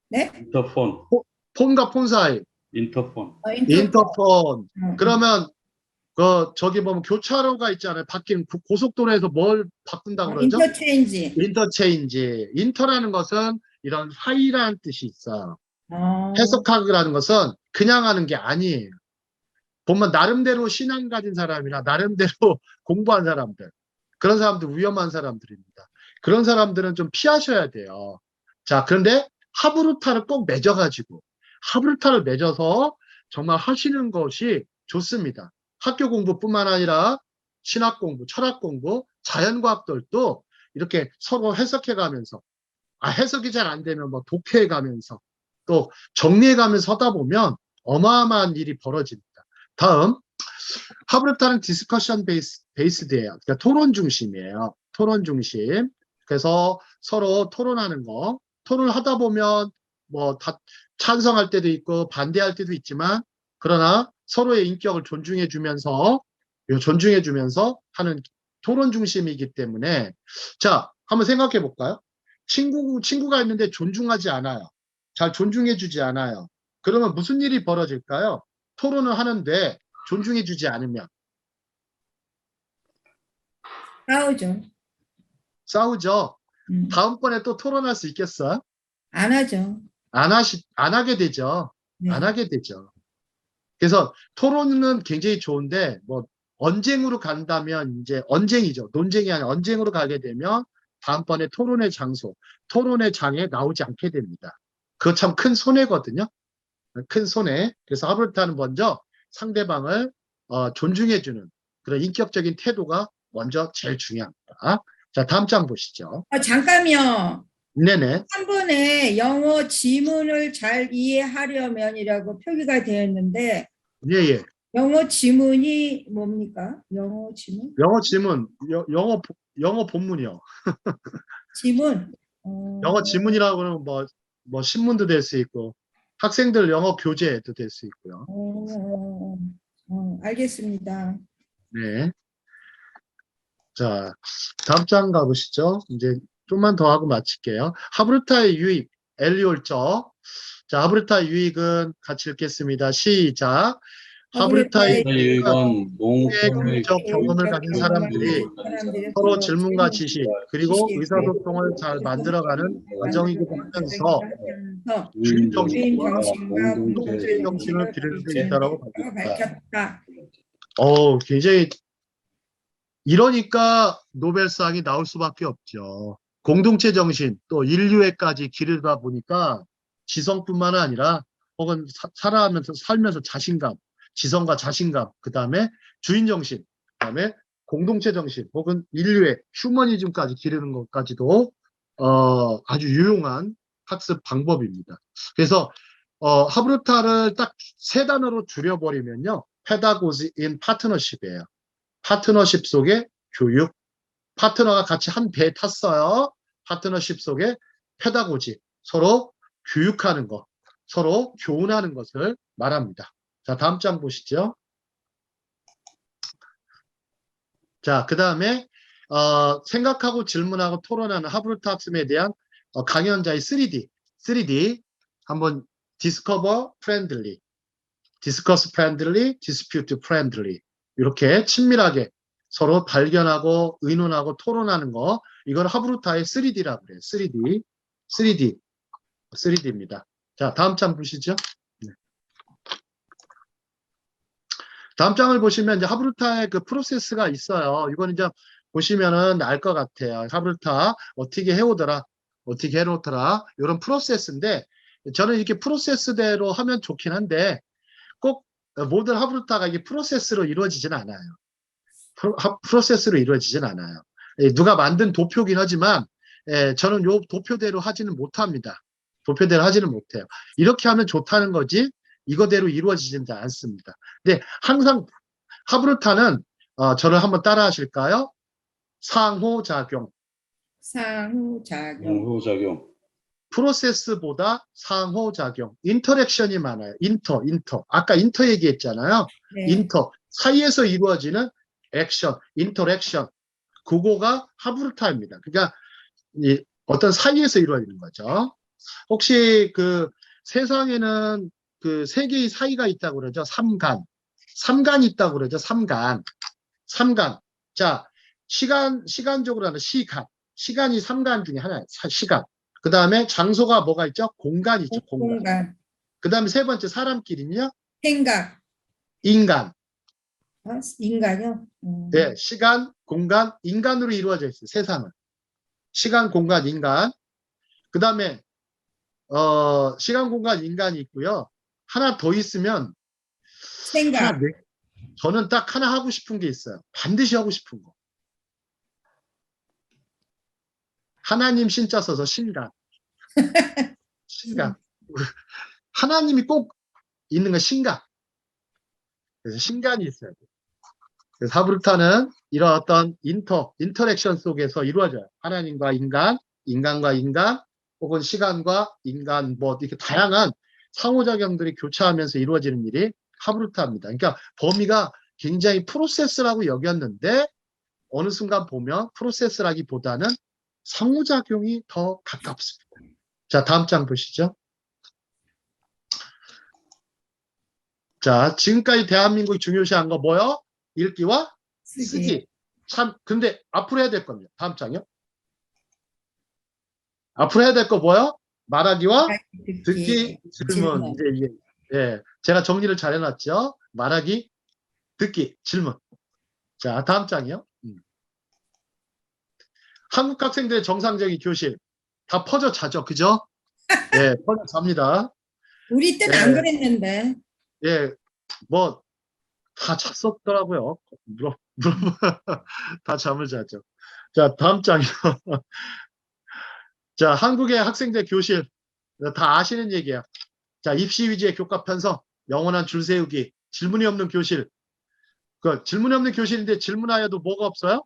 S7: 네?
S2: 인터폰.
S1: 폰과 폰 사이.
S2: 인터폰.
S1: 인터폰. 그러면 저기 보면 교차로가 있잖아요. 바뀐 고속도로에서 뭘 바꾼다 그러죠?
S7: 인터체인지.
S1: 인터체인지. 인터라는 것은 이런 사이라는 뜻이 있어요.
S7: 어.
S1: 해석학이라는 것은 그냥 하는 게 아니에요. 보면 나름대로 신앙 가진 사람이나 나름대로 공부한 사람들, 그런 사람들 위험한 사람들입니다. 그런 사람들은 좀 피하셔야 돼요. 자, 그런데 하브루타를 꼭 맺어가지고 하브루타를 맺어서 정말 하시는 것이 좋습니다. 학교 공부뿐만 아니라 신학 공부, 철학 공부, 자연과학들도 이렇게 서로 해석해가면서 해석이 잘 안 되면 뭐 독해해가면서 또 정리해가면서 하다 보면 어마어마한 일이 벌어집니다. 다음, 하브루타는 디스커션 베이스드예요. 그러니까 토론 중심이에요. 토론 중심. 그래서 서로 토론하는 거. 토론을 하다 보면 뭐 다 찬성할 때도 있고 반대할 때도 있지만 그러나 서로의 인격을 존중해주면서 하는 토론 중심이기 때문에 자, 한번 생각해 볼까요? 친구가 있는데 존중하지 않아요. 잘 존중해주지 않아요. 그러면 무슨 일이 벌어질까요? 토론을 하는데 존중해주지 않으면 싸우죠. 다음번에 또 토론할 수 있겠어요?
S7: 안 하죠.
S1: 안 하게 되죠.
S7: 네.
S1: 안 하게 되죠. 그래서 토론은 굉장히 좋은데 뭐 언쟁으로 간다면 이제 언쟁이죠. 논쟁이 아니라 언쟁으로 가게 되면 다음번에 토론의 장소, 토론의 장에 나오지 않게 됩니다. 그거 참 큰 손해거든요. 큰 손해. 그래서 하브루타는 먼저 상대방을 존중해주는 그런 인격적인 태도가 먼저 제일 중요합니다. 자, 다음 장 보시죠.
S7: 잠깐요.
S1: 네네.
S7: 한 번에 영어 지문을 잘 이해하려면이라고 표기가 되어 있는데
S1: 예.
S7: 영어 지문이 뭡니까? 영어 지문?
S1: 영어 지문, 영어 본문이요.
S7: 지문.
S1: 영어 지문이라고 하면 뭐 신문도 될 수 있고 학생들 영어 교재도 될 수 있고요.
S7: 알겠습니다.
S1: 네. 자, 다음 장 가보시죠. 이제 좀만 더 하고 마칠게요. 하브루타의 유익, 엘리올저. 자, 하브루타의 유익은 같이 읽겠습니다. 시작. 하브루타의 유익은 공적 경험을 가진 사람들이 서로 질문과 지식 그리고 의사소통을 잘 만들어가는 과정이기도 하면서 주인 정신과 공동체 정신을 기를 수 있다고 밝혔다. 굉장히 이러니까 노벨상이 나올 수밖에 없죠. 공동체 정신 또 인류애까지 기르다 보니까 지성뿐만 아니라 혹은 살면서 자신감, 지성과 자신감, 그 다음에 주인정신, 그 다음에 공동체 정신 혹은 인류애, 휴머니즘까지 기르는 것까지도 아주 유용한 학습 방법입니다. 그래서 하브루타를 딱 세 단어로 줄여버리면요. pedagogy in partnership이에요. 파트너십 속의 교육, 파트너가 같이 한 배에 탔어요. 파트너십 속의 페다고지, 서로 교육하는 것, 서로 교훈하는 것을 말합니다. 자, 다음 장 보시죠. 자, 그 다음에 생각하고 질문하고 토론하는 하브루타 학습에 대한 강연자의 3D 한번 discover friendly, discuss friendly, dispute friendly 이렇게 친밀하게 서로 발견하고 의논하고 토론하는 거, 이걸 하브루타의 3D라고 그래요. 3D입니다. 자, 다음 장 보시죠. 네. 다음 장을 보시면 이제 하브루타의 그 프로세스가 있어요. 이거는 이제 보시면은 알 것 같아요. 하브루타 어떻게 해오더라, 어떻게 해놓더라, 이런 프로세스인데 저는 이렇게 프로세스대로 하면 좋긴 한데 꼭 모든 하브루타가 이게 프로세스로 이루어지진 않아요. 프로세스로 이루어지진 않아요. 누가 만든 도표긴 하지만 저는 요 도표대로 하지는 못합니다. 도표대로 하지는 못해요. 이렇게 하면 좋다는 거지 이거대로 이루어지지 않습니다. 근데 항상 하브루타는 저를 한번 따라 하실까요? 상호작용.
S7: 상호작용.
S2: 상호작용.
S1: 프로세스보다 상호작용. 인터랙션이 많아요. 인터. 아까 인터 얘기했잖아요.
S7: 네.
S1: 인터. 사이에서 이루어지는 액션, 인터랙션. 그거가 하브루타입니다. 그러니까 어떤 사이에서 이루어지는 거죠. 혹시 그 세상에는 그 세 개의 사이가 있다고 그러죠. 삼간이 있다고 그러죠. 삼간. 자, 시간적으로 하는 시간이 삼간 중에 하나예요. 시간. 그 다음에 장소가 뭐가 있죠? 공간이 있죠. 공간. 그 다음에 세 번째 사람끼리는요?
S7: 생각.
S1: 인간.
S7: 인간이요?
S1: 네, 시간, 공간, 인간으로 이루어져 있어요. 세상은. 시간, 공간, 인간. 그 다음에 시간, 공간, 인간이 있고요. 하나 더 있으면
S7: 생각.
S1: 저는 딱 하나 하고 싶은 게 있어요. 반드시 하고 싶은 거. 하나님 신자 써서 신간. 하나님이 꼭 있는 건 신간. 그래서 신간이 있어야 돼요. 그래서 하브루타는 이런 어떤 인터랙션 속에서 이루어져요. 하나님과 인간, 인간과 인간, 혹은 시간과 인간, 뭐 이렇게 다양한 상호작용들이 교차하면서 이루어지는 일이 하브루타입니다. 그러니까 범위가 굉장히 프로세스라고 여겼는데 어느 순간 보면 프로세스라기보다는 상호작용이 더 가깝습니다. 자, 다음 장 보시죠. 자, 지금까지 대한민국이 중요시한 거 뭐요? 읽기와 쓰기. 참, 근데 앞으로 해야 될 겁니다. 다음 장이요. 앞으로 해야 될 거 뭐요? 말하기와 듣기, 질문. 이제 이게, 예, 제가 정리를 잘 해놨죠. 말하기, 듣기, 질문. 자, 다음 장이요. 한국 학생들의 정상적인 교실. 다 퍼져 자죠. 그죠? 예, 퍼져 잡니다.
S7: 우리 때는 안 그랬는데.
S1: 예, 뭐, 다 잤었더라고요. 다 잠을 자죠. 자, 다음 장이요. 자, 한국의 학생들 교실. 다 아시는 얘기야. 자, 입시 위주의 교과 편성, 영원한 줄 세우기, 질문이 없는 교실. 그 질문이 없는 교실인데 질문하여도 뭐가 없어요?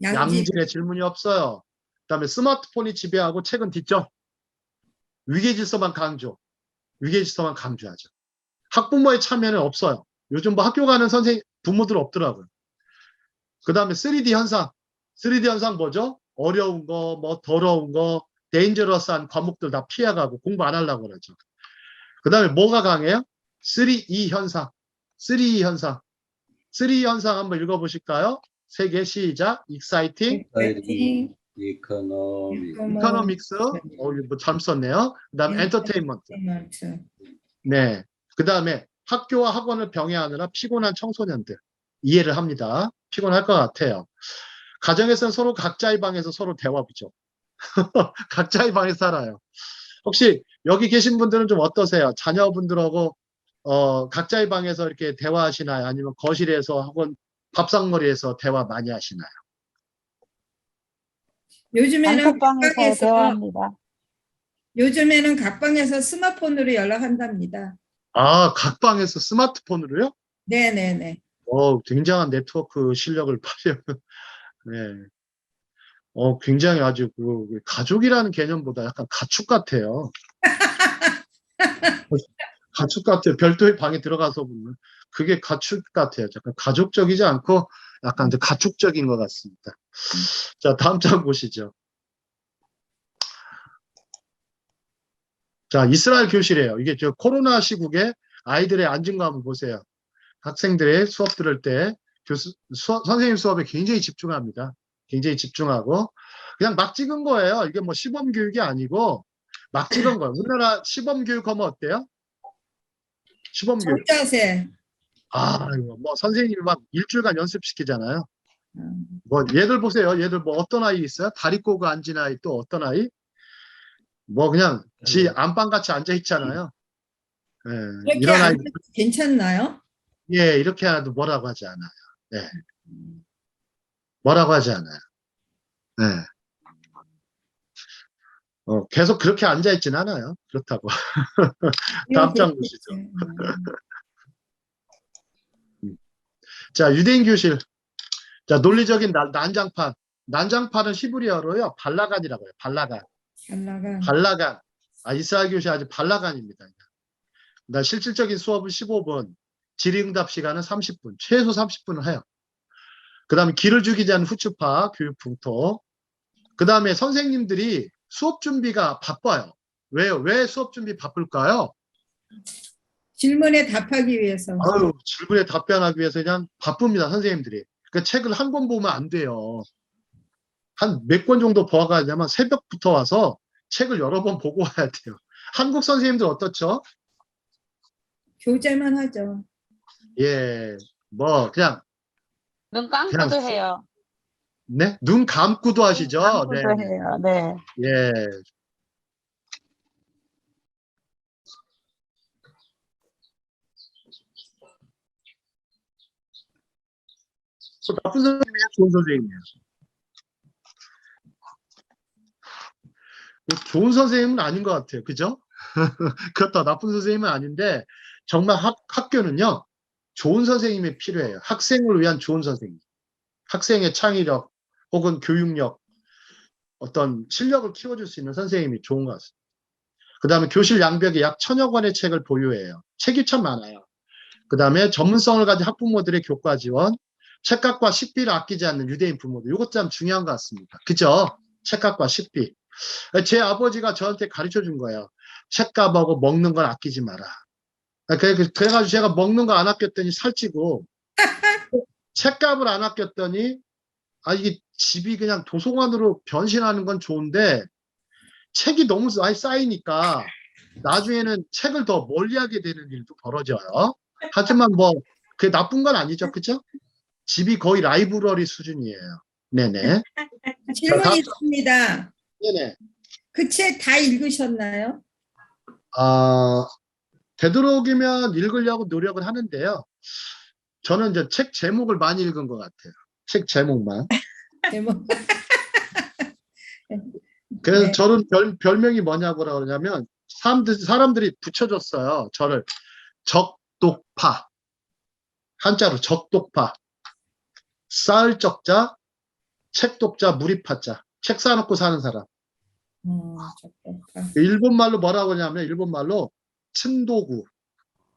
S1: 양질의 질문이 없어요. 그다음에 스마트폰이 지배하고 책은 뒷점. 위계질서만 강조하죠. 학부모의 참여는 없어요. 요즘 뭐 학교 가는 부모들 없더라고요. 그 다음에 3D 현상. 3D 현상 뭐죠? 어려운 거, 뭐 더러운 거, 데인저러스한 과목들 다 피해가고 공부 안 하려고 그러죠. 그 다음에 뭐가 강해요? 3E 현상. 3E 현상 한번 읽어보실까요? 세 개 시작. Exciting, Economics, 뭐 잘 썼네요. 그 다음에 Entertainment. 네. 그 다음에 학교와 학원을 병행하느라 피곤한 청소년들. 이해를 합니다. 피곤할 것 같아요. 가정에서는 서로 각자의 방에서 서로 대화 부족. 각자의 방에 살아요. 혹시 여기 계신 분들은 좀 어떠세요? 자녀분들하고 각자의 방에서 이렇게 대화하시나요? 아니면 거실에서 혹은 밥상머리에서 대화 많이 하시나요?
S7: 요즘에는
S3: 단톡방에서 대화합니다.
S7: 요즘에는 각방에서 스마트폰으로 연락한답니다.
S1: 아, 각방에서 스마트폰으로요?
S7: 네네네.
S1: 굉장한 네트워크 실력을 발휘하는. 네. 굉장히 아주 가족이라는 개념보다 약간 가축 같아요. 가축 같아요. 별도의 방에 들어가서 보면 그게 가축 같아요. 약간 가족적이지 않고 약간 이제 가축적인 것 같습니다. 자, 다음 장 보시죠. 자, 이스라엘 교실이에요. 이게 저 코로나 시국에 아이들의 안정감을 보세요. 학생들의 수업 들을 때 선생님 수업에 굉장히 집중합니다. 굉장히 집중하고 그냥 막 찍은 거예요. 이게 뭐 시범 교육이 아니고 막 찍은 거예요. 우리나라 시범 교육 하면 어때요? 시범 교육.
S7: 정자세.
S1: 이거 뭐 선생님이 막 일주일간 연습시키잖아요.
S7: 음.
S1: 뭐 얘들 보세요. 얘들 뭐 어떤 아이 있어요? 다리 꼬고 앉은 아이 또 어떤 아이? 뭐 그냥 지 안방같이 앉아 있잖아요. 예,
S7: 이렇게
S1: 이런 아이
S7: 안 괜찮나요?
S1: 예, 이렇게 해도 뭐라고 하지 않아요. 예. 뭐라고 하지 않아요. 예. 계속 그렇게 앉아 있진 않아요. 그렇다고. 다음 장 보시죠. 자, 유대인 교실. 자, 논리적인 난장판. 난장판은 히브리어로요. 발라간이라고 해요. 발라간. 발라간. 이스라엘 교실 아주 발라간입니다. 나 실질적인 수업은 15분, 질의응답 시간은 30분, 최소 30분을 해요. 그 다음에 기를 죽이지 않는 후추파, 교육 풍토. 그 다음에 선생님들이 수업 준비가 바빠요. 왜요? 왜 수업 준비 바쁠까요?
S7: 질문에 답하기 위해서.
S1: 질문에 답변하기 위해서 그냥 바쁩니다, 선생님들이. 그 책을 한 권 보면 안 돼요. 한 몇 권 정도 보아가냐면 새벽부터 와서 책을 여러 번 보고 와야 돼요. 한국 선생님들 어떻죠?
S7: 교재만 하죠.
S1: 예, 뭐 그냥
S8: 눈 감고도 해요.
S1: 네, 눈 감고도 하시죠.
S8: 감고도
S1: 네,
S8: 해요. 네.
S1: 예. 나쁜 선생님이에요, 좋은 선생님이에요. 좋은 선생님은 아닌 것 같아요, 그죠? 그렇다, 나쁜 선생님은 아닌데 정말 학교는요, 좋은 선생님이 필요해요. 학생을 위한 좋은 선생님. 학생의 창의력 혹은 교육력, 어떤 실력을 키워줄 수 있는 선생님이 좋은 것 같습니다. 그 다음에 교실 양벽에 약 1000여 권의 책을 보유해요. 책이 참 많아요. 그 다음에 전문성을 가진 학부모들의 교과 지원, 책값과 식비를 아끼지 않는 유대인 부모들. 이것 참 중요한 것 같습니다. 그죠? 책값과 식비. 제 아버지가 저한테 가르쳐 준 거예요. 책값하고 먹는 걸 아끼지 마라. 그래가지고 제가 먹는 거 안 아꼈더니 살찌고, 책값을 안 아꼈더니, 이게 집이 그냥 도서관으로 변신하는 건 좋은데, 책이 너무 많이 쌓이니까, 나중에는 책을 더 멀리하게 되는 일도 벌어져요. 하지만 뭐, 그게 나쁜 건 아니죠. 그죠? 집이 거의 라이브러리 수준이에요. 네네.
S7: 질문이 있습니다.
S1: 네네.
S7: 그 책 다 읽으셨나요?
S1: 되도록이면 읽으려고 노력을 하는데요. 저는 이제 책 제목을 많이 읽은 것 같아요. 책 제목만.
S7: 제목.
S1: 그래서
S7: 네.
S1: 저는 별명이 뭐냐고 그러냐면 사람들이 붙여줬어요. 저를 적독파. 한자로 적독파. 쌓을 적자, 책독자, 무리파자. 책 사놓고 사는 사람. 일본말로 뭐라고 하냐면 일본말로 츤도구.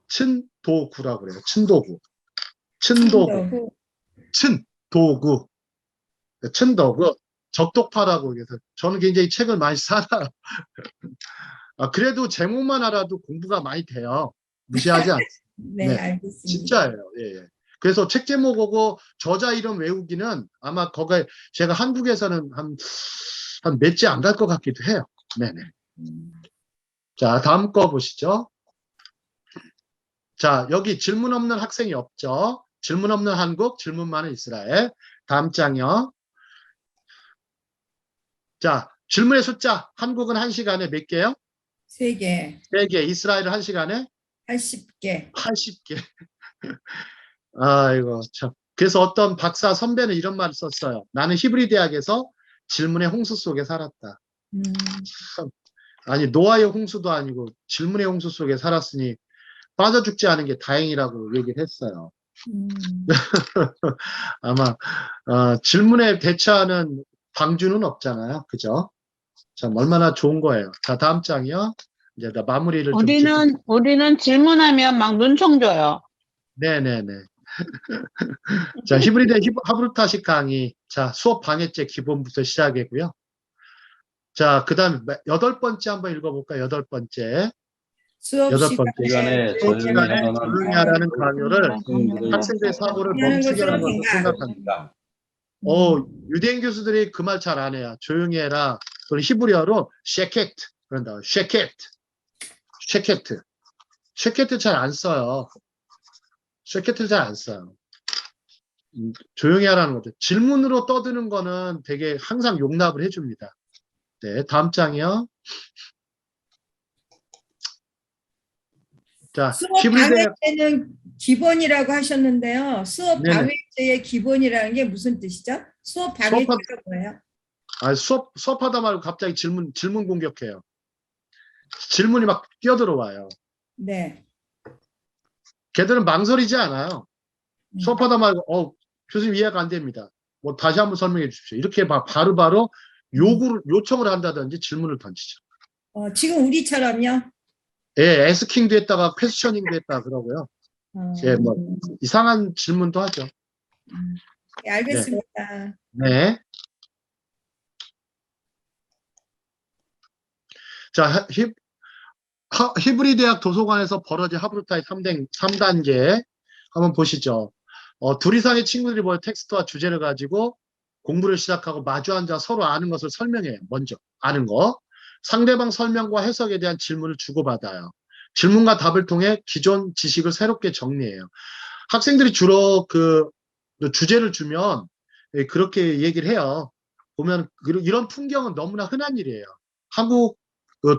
S1: 츤도구라고 그래요. 츤도구. 츤도구. 츤도구. 츤도구. 적독파라고 해서 저는 굉장히 책을 많이 사놔요. 그래도 제목만 알아도 공부가 많이 돼요. 무시하지 않습니다.
S7: 네, 알겠습니다.
S1: 진짜예요. 예. 그래서 책 제목하고 저자 이름 외우기는 아마 거기에 제가 한국에서는 한 몇 지 안 갈 것 같기도 해요. 네네. 자, 다음 거 보시죠. 자, 여기 질문 없는 학생이 없죠. 질문 없는 한국, 질문 많은 이스라엘. 다음 장이요. 자, 질문의 숫자. 한국은 1시간에 몇 개요?
S7: 3개.
S1: 3개. 이스라엘은 1시간에?
S7: 80개.
S1: 80개. 아이고, 참. 그래서 어떤 박사 선배는 이런 말을 썼어요. 나는 히브리 대학에서 질문의 홍수 속에 살았다. 참. 아니, 노아의 홍수도 아니고 질문의 홍수 속에 살았으니 빠져 죽지 않은 게 다행이라고 얘기를 했어요. 아마 질문에 대처하는 방주는 없잖아요. 그죠? 참 얼마나 좋은 거예요. 자, 다음 장이요. 이제 마무리를 좀
S8: 우리는 질문하면 막 눈총 줘요.
S1: 네네네. 자, 히브리대 하브루타식 강의. 자, 수업 방해죄 기본부터 시작이고요. 자, 그 다음에 8번째 한번 읽어볼까요? 8번째.
S7: 수업
S1: 8번째.
S2: 시간에
S1: 조용히 하라는 강요를 학생들의 사고를 멈추게 하는 것으로 생각합니다. 유대인 교수들이 그 말 잘 안 해요. 조용히 해라. 그리고 히브리어로 쉐케트 그런다. 쉐케트 잘 안 써요. 세케트를 잘 안 써요. 조용히 하라는 거죠. 질문으로 떠드는 거는 되게 항상 용납을 해줍니다. 네, 다음 장이요. 자,
S7: 수업
S1: 히브리 대학
S7: 방해죄는 기본이라고 하셨는데요. 수업
S1: 네네.
S7: 방해죄의 기본이라는 게 무슨 뜻이죠? 수업 방해죄가 뭐예요?
S1: 수업하다 말고 갑자기 질문 공격해요. 질문이 막 뛰어들어와요.
S7: 네.
S1: 걔들은 망설이지 않아요. 수업하다 말고 교수님 이해가 안 됩니다. 뭐 다시 한번 설명해 주십시오. 이렇게 바로바로 요청을 한다든지 질문을 던지죠.
S7: 지금 우리처럼요?
S1: 예, 에스킹도 했다가 퀘스처닝도 했다 그러고요. 예, 뭐 이상한 질문도 하죠.
S7: 네, 알겠습니다.
S1: 네. 자, 히브리 대학 도서관에서 벌어진 하브루타의 3단계 한번 보시죠. 둘 이상의 친구들이 모여 텍스트와 주제를 가지고 공부를 시작하고 마주 앉아 서로 아는 것을 설명해요. 먼저 아는 거. 상대방 설명과 해석에 대한 질문을 주고받아요. 질문과 답을 통해 기존 지식을 새롭게 정리해요. 학생들이 주로 그 주제를 주면 그렇게 얘기를 해요. 보면 이런 풍경은 너무나 흔한 일이에요. 한국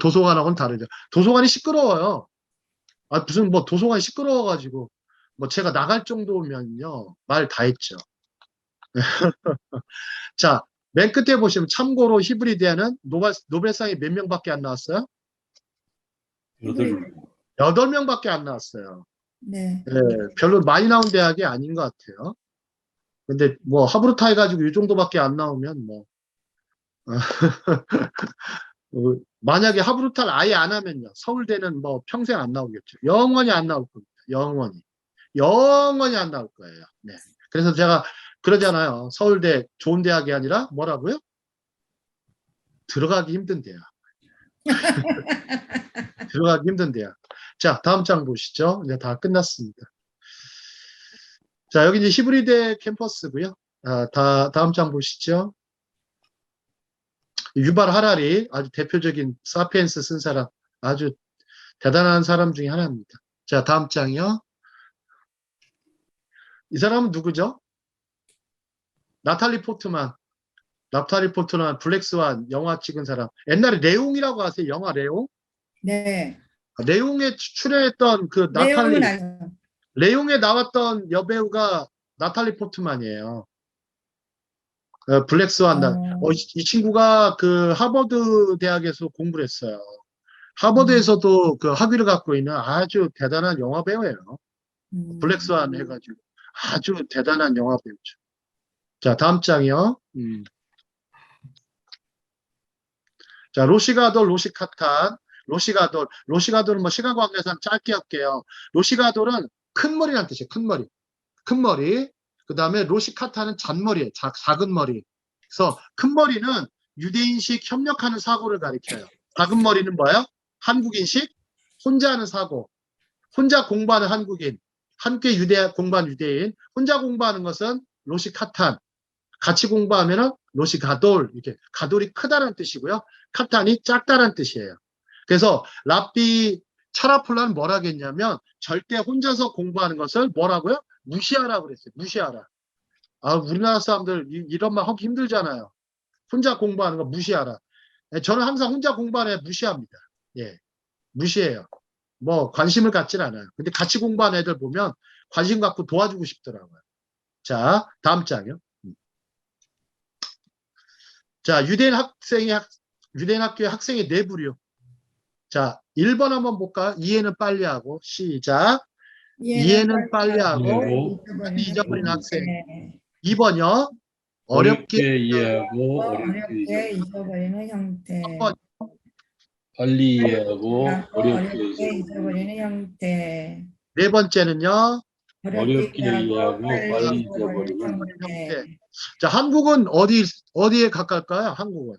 S1: 도서관하고는 다르죠. 도서관이 시끄러워요. 무슨 뭐 도서관이 시끄러워가지고 뭐 제가 나갈 정도면요 말 다 했죠. 자, 맨 끝에 보시면 참고로 히브리 대학은 노벨상이 몇 명밖에 안 나왔어요? 8명밖에 안 나왔어요.
S7: 네.
S1: 네, 별로 많이 나온 대학이 아닌 것 같아요. 근데 뭐 하브루타 해가지고 이 정도밖에 안 나오면 뭐 만약에 하브루타를 아예 안 하면요 서울대는 뭐 평생 안 나오겠죠. 영원히 안 나올 겁니다. 영원히 안 나올 거예요. 네. 그래서 제가 그러잖아요. 서울대 좋은 대학이 아니라 뭐라고요? 들어가기 힘든 대학. 들어가기 힘든 대학. 자, 다음 장 보시죠. 이제 다 끝났습니다. 자, 여기 이제 히브리대 캠퍼스고요. 다음 장 보시죠. 유발 하라리, 아주 대표적인 사피엔스 쓴 사람, 아주 대단한 사람 중에 하나입니다. 자, 다음 장이요. 이 사람은 누구죠? 나탈리 포트만, 블랙스완 영화 찍은 사람. 옛날에 레옹이라고 아세요? 영화 레옹?
S7: 네.
S1: 레옹에 출연했던 그 나탈리, 레옹에 나왔던 여배우가 나탈리 포트만이에요. 블랙스완. 이 친구가 그 하버드 대학에서 공부를 했어요. 하버드에서도 그 학위를 갖고 있는 아주 대단한 영화 배우예요. 블랙스완 해가지고 아주 대단한 영화 배우죠. 자, 다음 장이요. 자, 로시가돌, 로시카탄, 로시가돌은 뭐 시간 관계상 짧게 할게요. 로시가돌은 큰 머리라는 뜻이에요. 큰 머리. 그 다음에 로시카탄은 잔머리예요. 작은 머리. 그래서 큰 머리는 유대인식 협력하는 사고를 가리켜요. 작은 머리는 뭐예요? 한국인식 혼자 하는 사고. 혼자 공부하는 한국인. 함께 공부한 유대인. 혼자 공부하는 것은 로시카탄. 같이 공부하면은 로시가돌. 이렇게 가돌이 크다는 뜻이고요. 카탄이 작다는 뜻이에요. 그래서 랍비 차라폴라는 뭐라 했냐면 절대 혼자서 공부하는 것을 뭐라고요? 무시하라고 그랬어요. 무시하라. 우리나라 사람들 이런 말 하기 힘들잖아요. 혼자 공부하는 거 무시하라. 저는 항상 혼자 공부하는 애 무시합니다. 예, 무시해요. 뭐 관심을 갖지는 않아요. 근데 같이 공부하는 애들 보면 관심 갖고 도와주고 싶더라고요. 자, 다음 장이요. 자, 유대인 학교의 학생의 네 부류. 자, 1번 한번 볼까요? 이해는 빨리 하고 시작. 이해는 빨리 하고 잊어버린 학생. 2번요. 어렵게
S2: 이해하고
S7: 어렵게 잊어버리는 형태.
S1: 3번.
S2: 빨리 이해하고 어렵게
S7: 잊어버리는 형태.
S1: 네 번째는요.
S2: 어렵게 이해하고 빨리 잊어버리는
S1: 형태. 자, 한국은 어디에 가까울까요? 한국은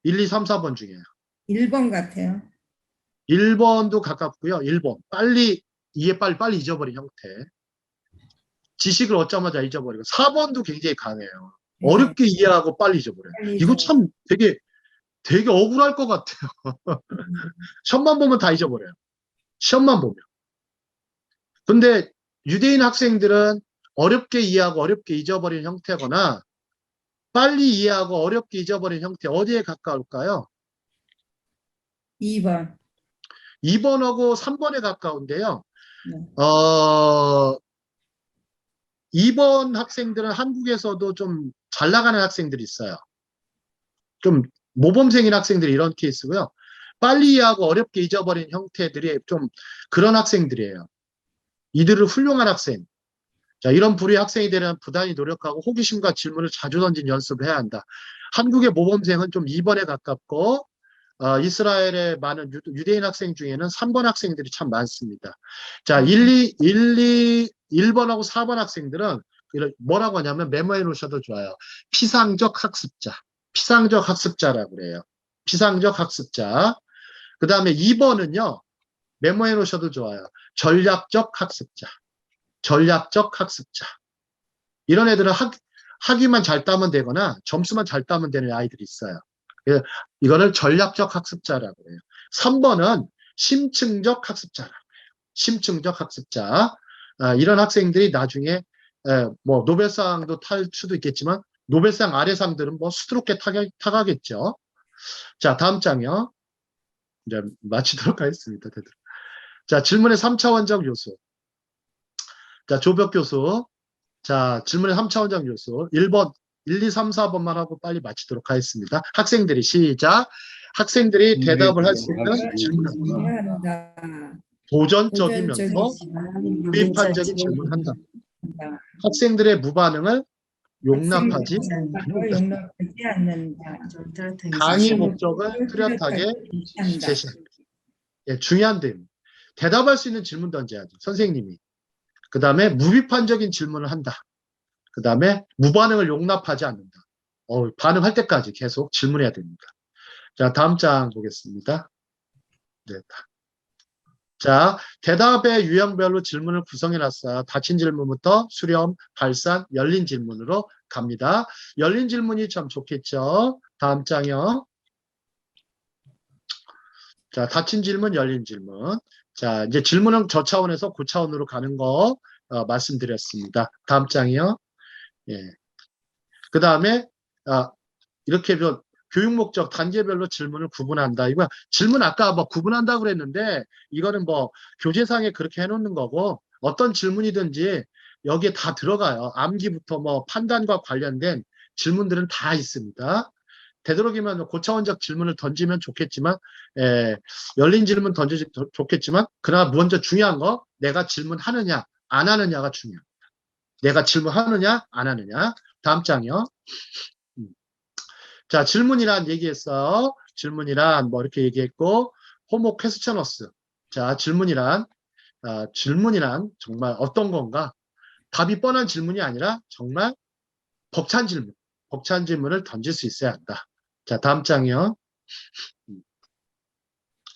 S1: 1, 2, 3, 4번 중에요.
S7: 1번 같아요.
S1: 1번도 가깝고요. 1번. 빨리 잊어버린 형태. 지식을 얻자마자 잊어버리고. 4번도 굉장히 강해요.
S7: 네.
S1: 어렵게 이해하고 빨리 잊어버려요. 이거 참 되게 억울할 것 같아요. 시험만 보면 다 잊어버려요. 시험만 보면. 근데 유대인 학생들은 어렵게 이해하고 어렵게 잊어버리는 형태거나 빨리 이해하고 어렵게 잊어버리는 형태 어디에 가까울까요?
S7: 2번.
S1: 2번하고 3번에 가까운데요.
S7: 네.
S1: 2번 학생들은 한국에서도 좀 잘 나가는 학생들이 있어요. 좀 모범생인 학생들이 이런 케이스고요. 빨리 이해하고 어렵게 잊어버리는 형태들이 좀 그런 학생들이에요. 이들을 훌륭한 학생. 자, 이런 부류의 학생이 되려면 부단히 노력하고 호기심과 질문을 자주 던진 연습을 해야 한다. 한국의 모범생은 좀 2번에 가깝고 이스라엘의 많은 유대인 학생 중에는 3번 학생들이 참 많습니다. 자, 1번하고 4번 학생들은 뭐라고 하냐면 메모해 놓으셔도 좋아요. 피상적 학습자. 피상적 학습자라고 그래요. 피상적 학습자. 그 다음에 2번은요. 메모해 놓으셔도 좋아요. 전략적 학습자. 전략적 학습자. 이런 애들은 학위만 잘 따면 되거나 점수만 잘 따면 되는 아이들이 있어요. 이거를 전략적 학습자라고 해요. 3번은 심층적 학습자라고 해요. 심층적 학습자. 이런 학생들이 나중에 뭐 노벨상도 탈 수도 있겠지만 노벨상 아래 상들은 뭐 수두룩게 타가겠죠. 자, 다음 장이요. 이제 마치도록 하겠습니다. 자, 질문의 3차원적 요소. 자, 조벽 교수. 자, 질문의 3차원적 요소. 1번, 1, 2, 3, 4번만 하고 빨리 마치도록 하겠습니다. 학생들이 시작. 학생들이 대답을 할 수 있는 질문을
S7: 한다.
S1: 도전적이면서 비판적인 질문한다. 학생들의 무반응을 용납하지
S7: 용납하지 않는다.
S1: 강의 목적을 뚜렷하게 제시한다. 예, 중요한 점. 대답할 수 있는 질문 던져야죠. 선생님이. 그 다음에 무비판적인 질문을 한다. 그 다음에 무반응을 용납하지 않는다. 반응할 때까지 계속 질문해야 됩니다. 자, 다음 장 보겠습니다. 네. 자, 대답의 유형별로 질문을 구성해놨어요. 닫힌 질문부터 수렴, 발산, 열린 질문으로 갑니다. 열린 질문이 참 좋겠죠. 다음 장이요. 자, 닫힌 질문, 열린 질문. 자, 이제 질문은 저 차원에서 그 차원으로 가는 거 말씀드렸습니다. 다음 장이요. 예. 그 다음에 이렇게 교육 목적 단계별로 질문을 구분한다. 이거 질문 아까 뭐 구분한다고 그랬는데 이거는 뭐 교재상에 그렇게 해놓는 거고 어떤 질문이든지 여기에 다 들어가요. 암기부터 뭐 판단과 관련된 질문들은 다 있습니다. 되도록이면 고차원적 질문을 던지면 좋겠지만 열린 질문 던지면 좋겠지만 그러나 먼저 중요한 거 내가 질문하느냐 안 하느냐가 중요합니다. 내가 질문하느냐 안 하느냐. 다음 장이요. 자, 질문이란 얘기했어. 질문이란 뭐 이렇게 얘기했고 호모 퀘스처너스. 자, 질문이란 정말 어떤 건가? 답이 뻔한 질문이 아니라 정말 벅찬 질문을 던질 수 있어야 한다. 자, 다음 장이요.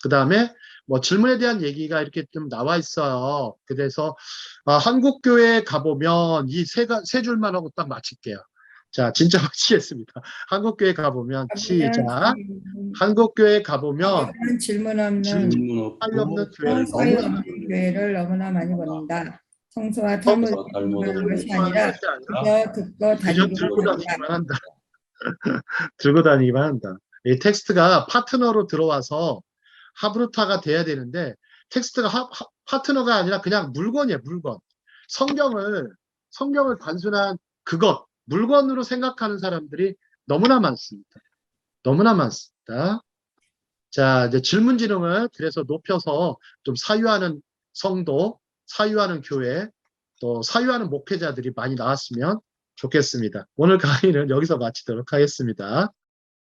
S1: 그 다음에 뭐 질문에 대한 얘기가 이렇게 좀 나와 있어요. 그래서 한국교회에 가보면 이 세 줄만 하고 딱 마칠게요. 자, 진짜 마치겠습니다. 한국교회 가보면 시작. 한국교회 가보면
S7: 질문 없는
S1: 사이 없는
S7: 교회를 너무나 많이 본다. 성서와 탈무드 것이 아니라 그저
S1: 들고 다니기만 한다. 들고 다니기만 한다. 이 텍스트가 파트너로 들어와서 하브루타가 돼야 되는데 텍스트가 파트너가 아니라 그냥 물건이에요. 물건. 성경을 단순한 그것 물건으로 생각하는 사람들이 너무나 많습니다. 너무나 많습니다. 자, 이제 질문 지능을 그래서 높여서 좀 사유하는 성도, 사유하는 교회, 또 사유하는 목회자들이 많이 나왔으면 좋겠습니다. 오늘 강의는 여기서 마치도록 하겠습니다.